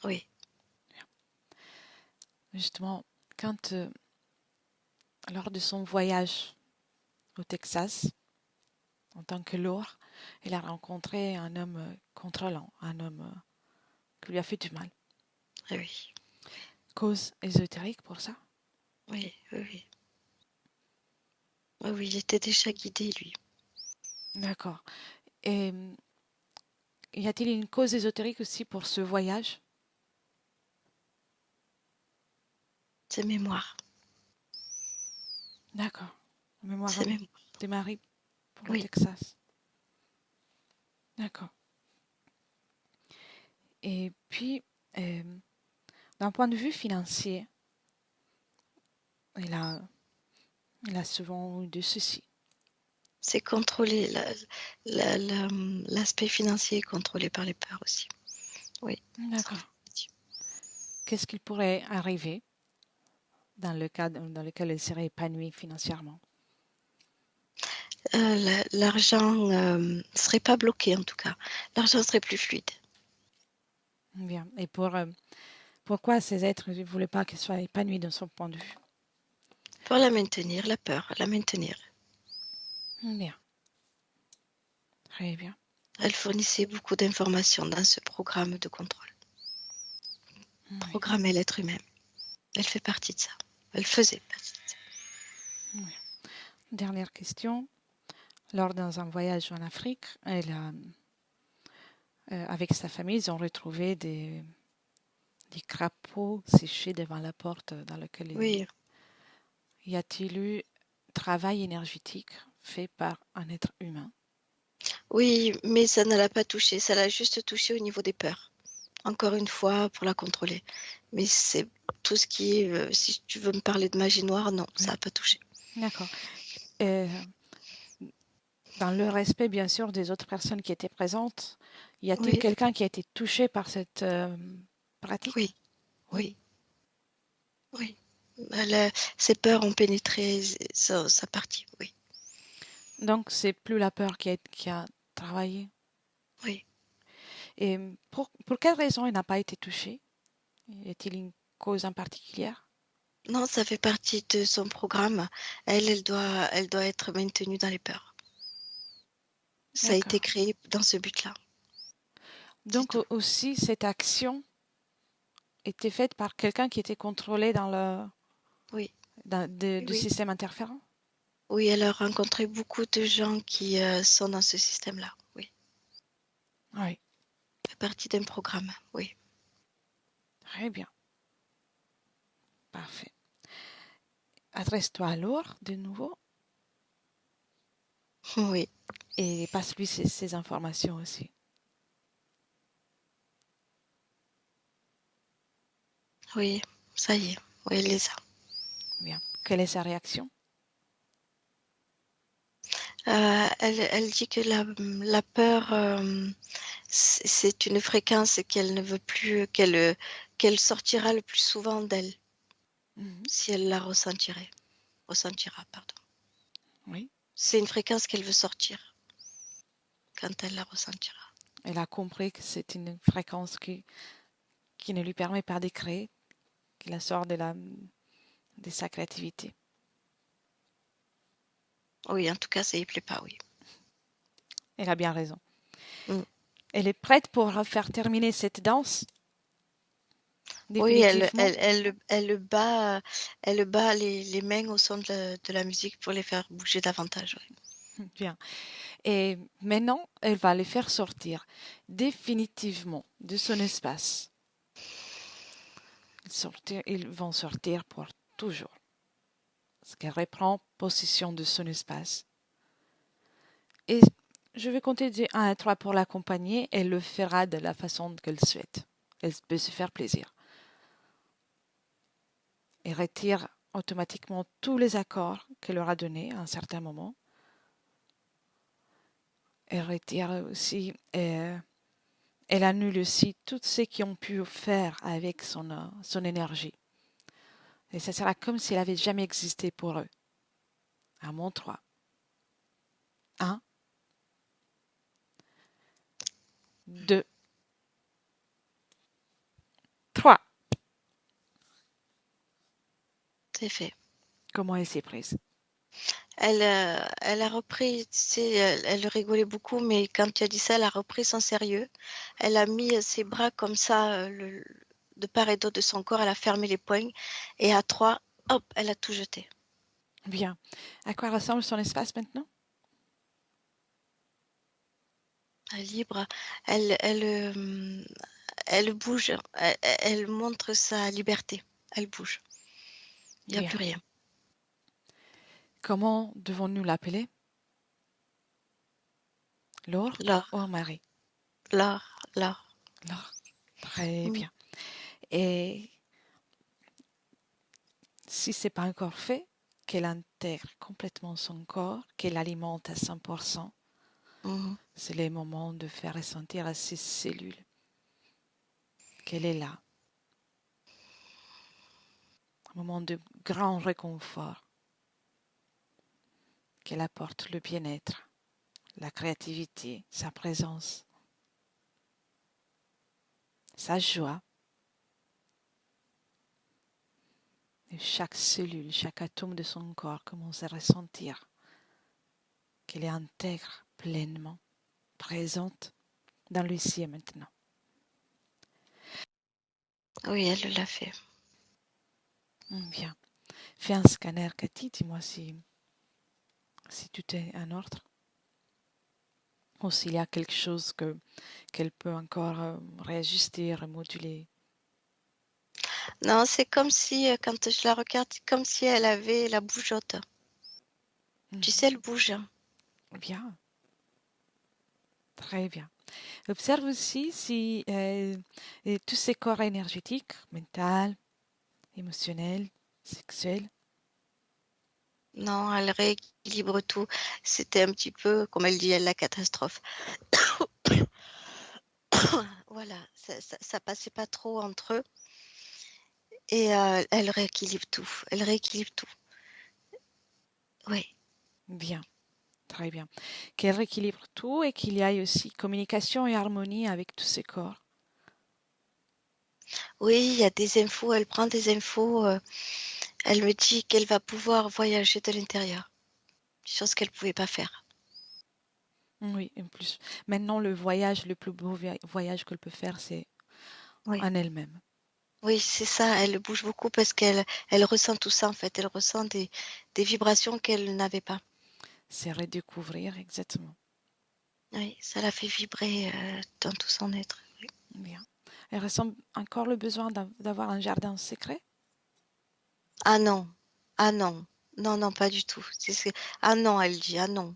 oui. Justement, quand lors de son voyage au Texas, en tant que lourd, il a rencontré un homme contrôlant, un homme qui lui a fait du mal. Oui, oui, Cause ésotérique pour ça? oui, oui, oui. Oui, oui, il était déjà guidé, lui. D'accord. Et y a-t-il une cause ésotérique aussi pour ce voyage? Ses mémoires. D'accord. Mémoire Ses mémoires. de Marie pour le Oui. Texas. D'accord. Et puis, euh, d'un point de vue financier, il a, il a souvent eu des soucis. C'est contrôlé. L'aspect financier est contrôlé par les peurs aussi. Oui. D'accord. Qu'est-ce qu'il pourrait arriver dans le cas dans lequel il serait épanoui financièrement? L'argent ne serait pas bloqué, en tout cas. L'argent serait plus fluide. Bien. Et pourquoi ces êtres ne voulaient pas qu'il soit épanoui de son point de vue? Pour la maintenir, la peur, la maintenir. Bien. Très bien. Elle fournissait beaucoup d'informations dans ce programme de contrôle. Oui. Programmer l'être humain. Elle fait partie de ça. Elle faisait partie de ça. Oui. Dernière question. Lors d'un voyage en Afrique, avec sa famille, ils ont retrouvé des crapauds séchés devant la porte dans laquelle Oui, y a-t-il eu travail énergétique fait par un être humain? oui, mais ça ne l'a pas touché. Ça l'a juste touché au niveau des peurs. Encore une fois, pour la contrôler. Mais c'est tout ce qui est, si tu veux me parler de magie noire, non, ça Oui, n'a pas touché. d'accord. Euh, Dans le respect, bien sûr, des autres personnes qui étaient présentes, y a-t-il Oui, quelqu'un qui a été touché par cette pratique? oui, Oui, oui, oui. Ses peurs ont pénétré sa partie, oui, donc c'est plus la peur qui a travaillé. oui. Et pour quelle raison il n'a pas été touché? Y a-t-il une cause en particulier? Non, ça fait partie de son programme. Elle doit être maintenue dans les peurs. Ça a été D'accord. créé dans ce but-là, c'est Donc tout. aussi, cette action était faite par quelqu'un qui était contrôlé dans Oui, du oui. système interférent? Oui, elle a rencontré beaucoup de gens qui sont dans ce système-là. Oui, Oui, fait partie d'un programme. Oui, très bien, parfait. Adresse-toi à Laure de nouveau oui, et passe-lui ces informations aussi. oui. Ça y est. Oui, elle les a. Bien. Quelle est sa réaction? Elle dit que la peur, c'est une fréquence qu'elle ne veut plus, qu'elle sortira le plus souvent d'elle, Mhm. si elle la ressentira, pardon. Oui, C'est une fréquence qu'elle veut sortir quand elle la ressentira. elle a compris que c'est une fréquence qui ne lui permet pas de créer, qui la sort de sa créativité. Oui, en tout cas, ça y plaît pas, oui. Elle a bien raison. Mm. Elle est prête pour faire terminer cette danse Oui, définitivement. elle bat les mains au son de la musique pour les faire bouger davantage. Oui. Bien. Et maintenant, elle va les faire sortir définitivement de son espace. Ils vont sortir pour toujours. Parce qu'elle reprend possession de son espace. Et je vais compter de 1 à 3 pour l'accompagner. Elle le fera de la façon qu'elle souhaite. Elle peut se faire plaisir. Et retire automatiquement tous les accords qu'elle aura donnés à un certain moment. Elle retire aussi, elle annule aussi tout ce qu'ils ont pu faire avec son énergie. Et ça sera comme si elle avait jamais existé pour eux. À mon 3. 1, 2, 3. C'est fait. Comment elle s'est prise? Elle a repris, tu sais, elle rigolait beaucoup, mais quand tu as dit ça, elle a repris son sérieux. Elle a mis ses bras comme ça, de part et d'autre de son corps, elle a fermé les poings, et à trois, hop, elle a tout jeté. Bien. À quoi ressemble son espace maintenant? Libre, elle, elle bouge, elle montre sa liberté. Elle bouge. Il n'y a Bien. plus rien. Comment devons-nous l'appeler? Laure L'or, ou Marie? l'or, l'or. Laure. Très Mm. bien. Et si ce n'est pas encore fait, qu'elle intègre complètement son corps, qu'elle alimente à 100%, Mhm. c'est le moment de faire ressentir à ses cellules qu'elle est là. Un moment de grand réconfort, qu'elle apporte le bien-être, la créativité, sa présence, sa joie. Et chaque cellule, chaque atome de son corps commence à ressentir qu'elle est intègre pleinement, présente dans l'ici et maintenant. Oui, elle l'a fait. Bien. Fais un scanner, Cathy. Dis-moi si tout est en ordre. ou s'il y a quelque chose qu'elle peut encore réajuster, remoduler. Non, c'est comme si, quand je la regarde, c'est comme si elle avait la bougeotte. Tu sais, elle bouge. Bien, très bien. Observe aussi si tous ces corps énergétiques, mental, émotionnel, sexuel. Non, elle rééquilibre tout. C'était un petit peu, comme elle dit, la catastrophe. Voilà, ça passait pas trop entre eux. Et elle rééquilibre tout. Elle rééquilibre tout. Oui. Bien, très bien. Qu'elle rééquilibre tout et qu'il y ait aussi communication et harmonie avec tous ces corps. Oui, il y a des infos. Elle prend des infos. Elle me dit qu'elle va pouvoir voyager de l'intérieur. Chose qu'elle pouvait pas faire. Oui, en plus. Maintenant, le voyage, le plus beau voyage qu'elle peut faire, c'est Oui. en elle-même. Oui, c'est ça. Elle bouge beaucoup parce qu'elle ressent tout ça en fait. Elle ressent des vibrations qu'elle n'avait pas. C'est redécouvrir, exactement. Oui, ça la fait vibrer dans tout son être. Oui. Bien. Elle ressent encore le besoin d'avoir un jardin secret? Ah non, ah non, non, non, pas du tout. Ah non, elle dit, ah non.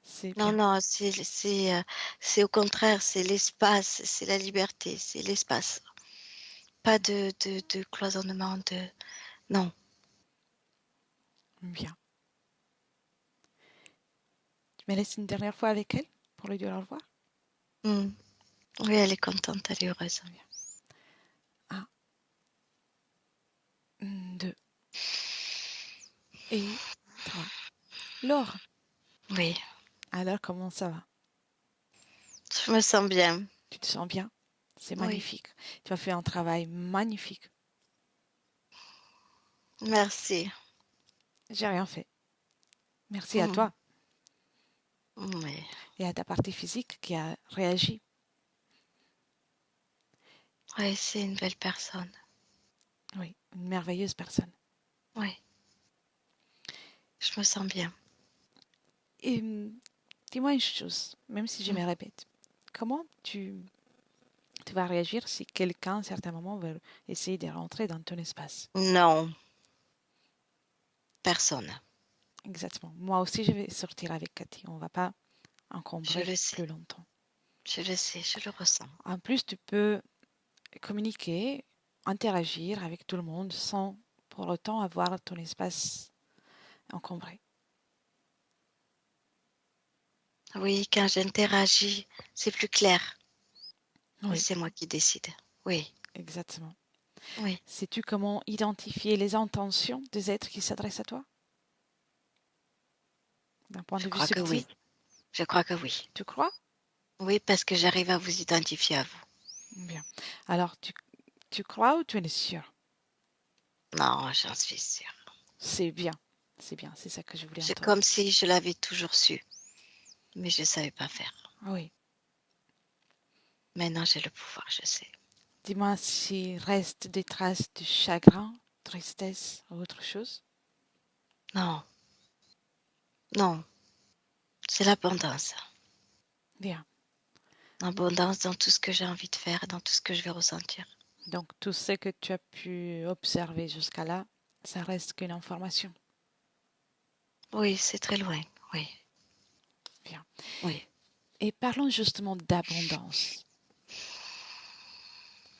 C'est Non, bien. non, c'est au contraire, c'est l'espace, c'est la liberté, c'est l'espace. Pas de cloisonnement, non. Bien. Tu me laisses une dernière fois avec elle pour lui dire au revoir? Hmm. Oui, elle est contente, elle est heureuse. Bien. Un, deux et trois. Laure, Oui, alors comment ça va? je me sens bien. Tu te sens bien? C'est Oui, magnifique. Tu as fait un travail magnifique. merci. J'ai rien fait. Merci à Hmm. toi Oui, et à ta partie physique qui a réagi. oui, c'est une belle personne. Oui, une merveilleuse personne. Oui, je me sens bien. Et dis-moi une chose, même si je Hmm. me répète. Comment tu vas réagir si quelqu'un, à un certain moment, veut essayer de rentrer dans ton espace? Non, personne. Exactement. Moi aussi, je vais sortir avec Cathy. On ne va pas Je encombrer le sais, plus longtemps. je le sais, je le ressens. En plus, tu peux communiquer, interagir avec tout le monde sans pour autant avoir ton espace encombré. Oui, quand j'interagis, c'est plus clair. Et Oui, c'est moi qui décide. Oui, exactement. oui. Sais-tu comment identifier les intentions des êtres qui s'adressent à toi d'un point Je de vue crois que subtil? oui. Je crois que oui. Tu crois? Oui, parce que j'arrive à vous identifier à vous. Bien. Alors, tu crois ou tu es sûr? Non, j'en suis sûre. C'est bien. C'est bien. C'est ça que je voulais C'est entendre. comme si je l'avais toujours su, mais je ne savais pas faire. Oui. Maintenant, j'ai le pouvoir, je sais. Dis-moi s'il reste des traces de chagrin, tristesse ou autre chose. Non, non, c'est l'abondance. Bien. L'abondance dans tout ce que j'ai envie de faire, dans tout ce que je vais ressentir. Donc, tout ce que tu as pu observer jusqu'à là, ça reste qu'une information. Oui, c'est très loin. Oui, Bien. oui, Et parlons justement d'abondance.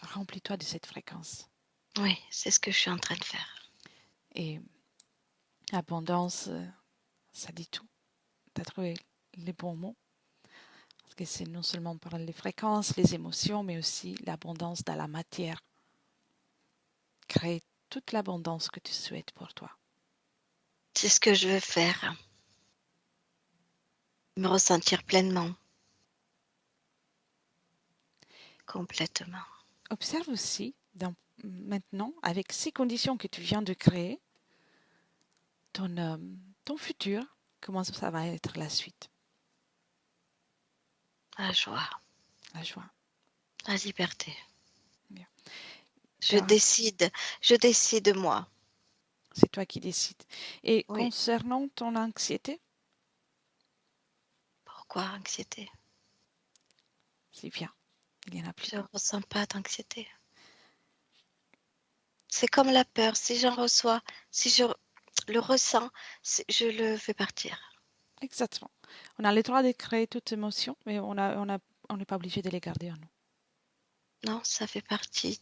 Remplis-toi de cette fréquence. oui, c'est ce que je suis en train de faire. Et abondance, ça dit tout. Tu as trouvé les bons mots. Parce que c'est non seulement par les fréquences, les émotions, mais aussi l'abondance dans la matière. Créer toute l'abondance que tu souhaites pour toi. C'est ce que je veux faire. Me ressentir pleinement, complètement. Observe aussi, maintenant, avec ces conditions que tu viens de créer, ton futur, comment ça va être la suite, La joie, la joie. la liberté. Bien. Je décide, je décide moi. C'est toi qui décides. Et Oui. concernant ton anxiété, quoi, anxiété. C'est bien. Il n'y en a plus. Je ne ressens pas d'anxiété. C'est comme la peur. Si j'en reçois, si je le ressens, je le fais partir. Exactement. On a le droit de créer toute émotion, mais on n'est pas obligé de les garder en nous. Non, ça fait partie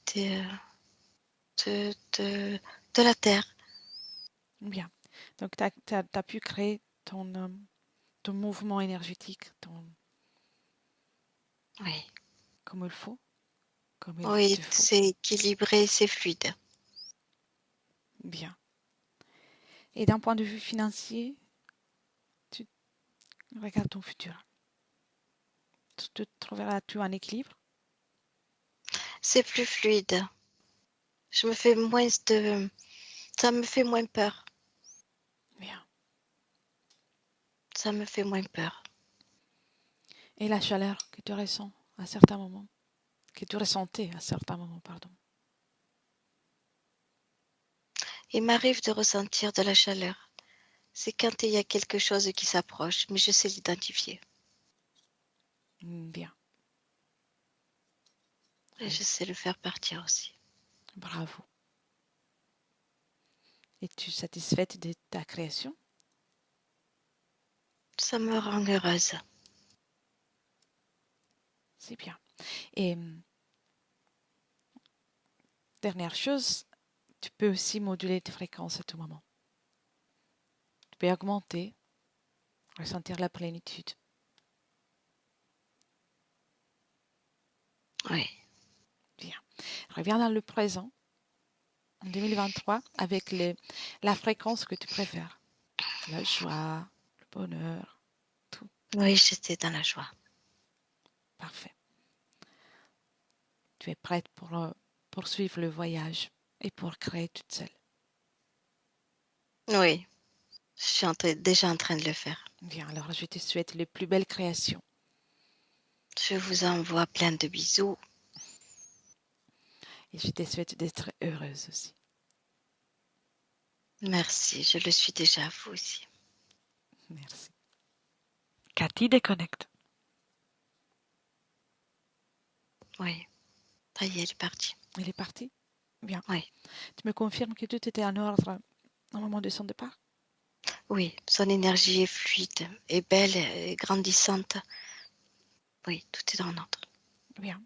de la terre. Bien. Donc, tu as pu créer ton mouvement énergétique Oui. comme il faut, comme il Oui, te faut. c'est équilibré, c'est fluide. Bien. Et d'un point de vue financier, tu regardes ton futur. Te trouveras-tu un équilibre? C'est plus fluide. Ça me fait moins peur. Bien. Ça me fait moins peur. Et la chaleur que tu ressens à certains moments, que tu ressentais à certains moments, pardon. Il m'arrive de ressentir de la chaleur. C'est quand il y a quelque chose qui s'approche, mais je sais l'identifier. Bien. Et Oui. je sais le faire partir aussi. Bravo. Es-tu satisfaite de ta création? Ça me rend heureuse. C'est bien. Et dernière chose, tu peux aussi moduler tes fréquences à tout moment. Tu peux augmenter, ressentir la plénitude. Oui. Bien. Reviens dans le présent, en 2023, avec la fréquence que tu préfères. La joie, le bonheur, tout. Oui, j'étais dans la joie. Parfait. Tu es prête pour poursuivre le voyage et pour créer toute seule. Oui. Je suis déjà en train de le faire. Bien, alors je te souhaite les plus belles créations. Je vous envoie plein de bisous. Et je te souhaite d'être heureuse aussi. Merci, je le suis déjà, vous aussi. Merci. Cathy déconnecte. Oui. Ça y est, elle est partie. Elle est partie? Bien. Oui. Tu me confirmes que tout était en ordre au moment de son départ? Oui, son énergie est fluide, est belle, est grandissante. Oui, tout est en ordre. Bien.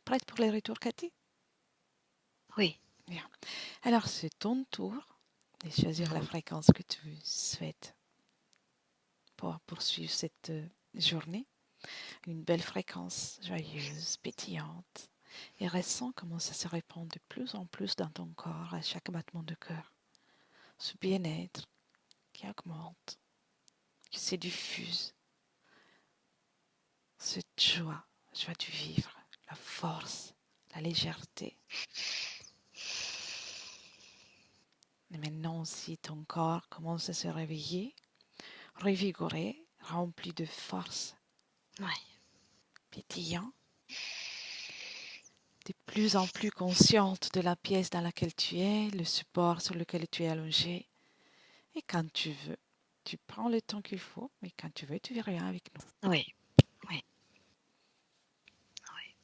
Prête pour les retours, Cathy? Oui. Bien. Alors, c'est ton tour de choisir la fréquence que tu souhaites pour poursuivre cette journée. Une belle fréquence joyeuse, pétillante. Et ressens comment ça se répand de plus en plus dans ton corps à chaque battement de cœur. Ce bien-être qui augmente, qui se diffuse. Cette joie du vivre, la force, la légèreté. Et maintenant aussi, ton corps commence à se réveiller, revigoré, rempli de force, Oui. pétillant, de plus en plus consciente de la pièce dans laquelle tu es, le support sur lequel tu es allongé. Et quand tu veux, tu prends le temps qu'il faut, mais quand tu veux, tu viens avec nous. Oui. Oui. Oui.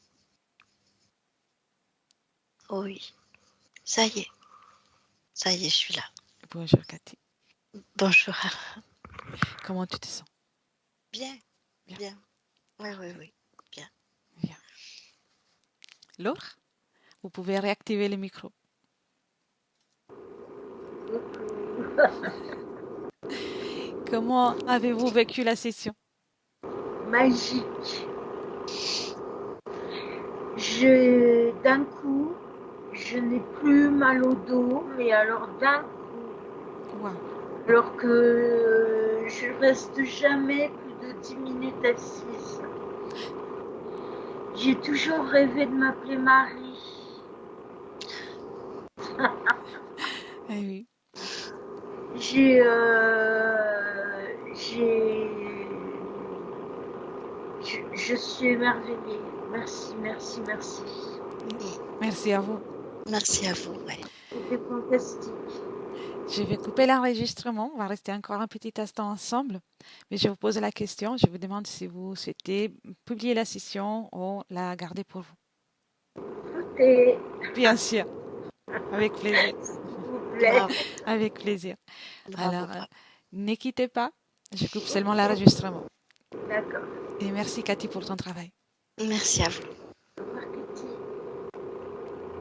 Oui. Ça y est. Ça y est, je suis là. Bonjour Cathy. Bonjour. Comment tu te sens? Bien. Bien. Bien. Oui, oui, oui. Bien. Bien. Laure, vous pouvez réactiver le micro. Comment avez-vous vécu la session? Magique. D'un coup, je n'ai plus mal au dos, mais alors d'un coup, Wow. alors que je reste jamais plus de 10 minutes assise. J'ai toujours rêvé de m'appeler Marie. Eh oui. Je suis émerveillée. Merci, merci, merci. Merci à vous. Merci à vous. Ouais. C'était fantastique. Je vais couper l'enregistrement. On va rester encore un petit instant ensemble. Mais je vous pose la question. Je vous demande si vous souhaitez publier la session ou la garder pour vous. Tout Bien sûr. Avec plaisir. s'il vous plaît. Bravo, Avec plaisir. bravo, Alors, bravo. ne quittez pas. Je coupe seulement l'enregistrement. D'accord. Et merci Cathy pour ton travail. Merci à vous.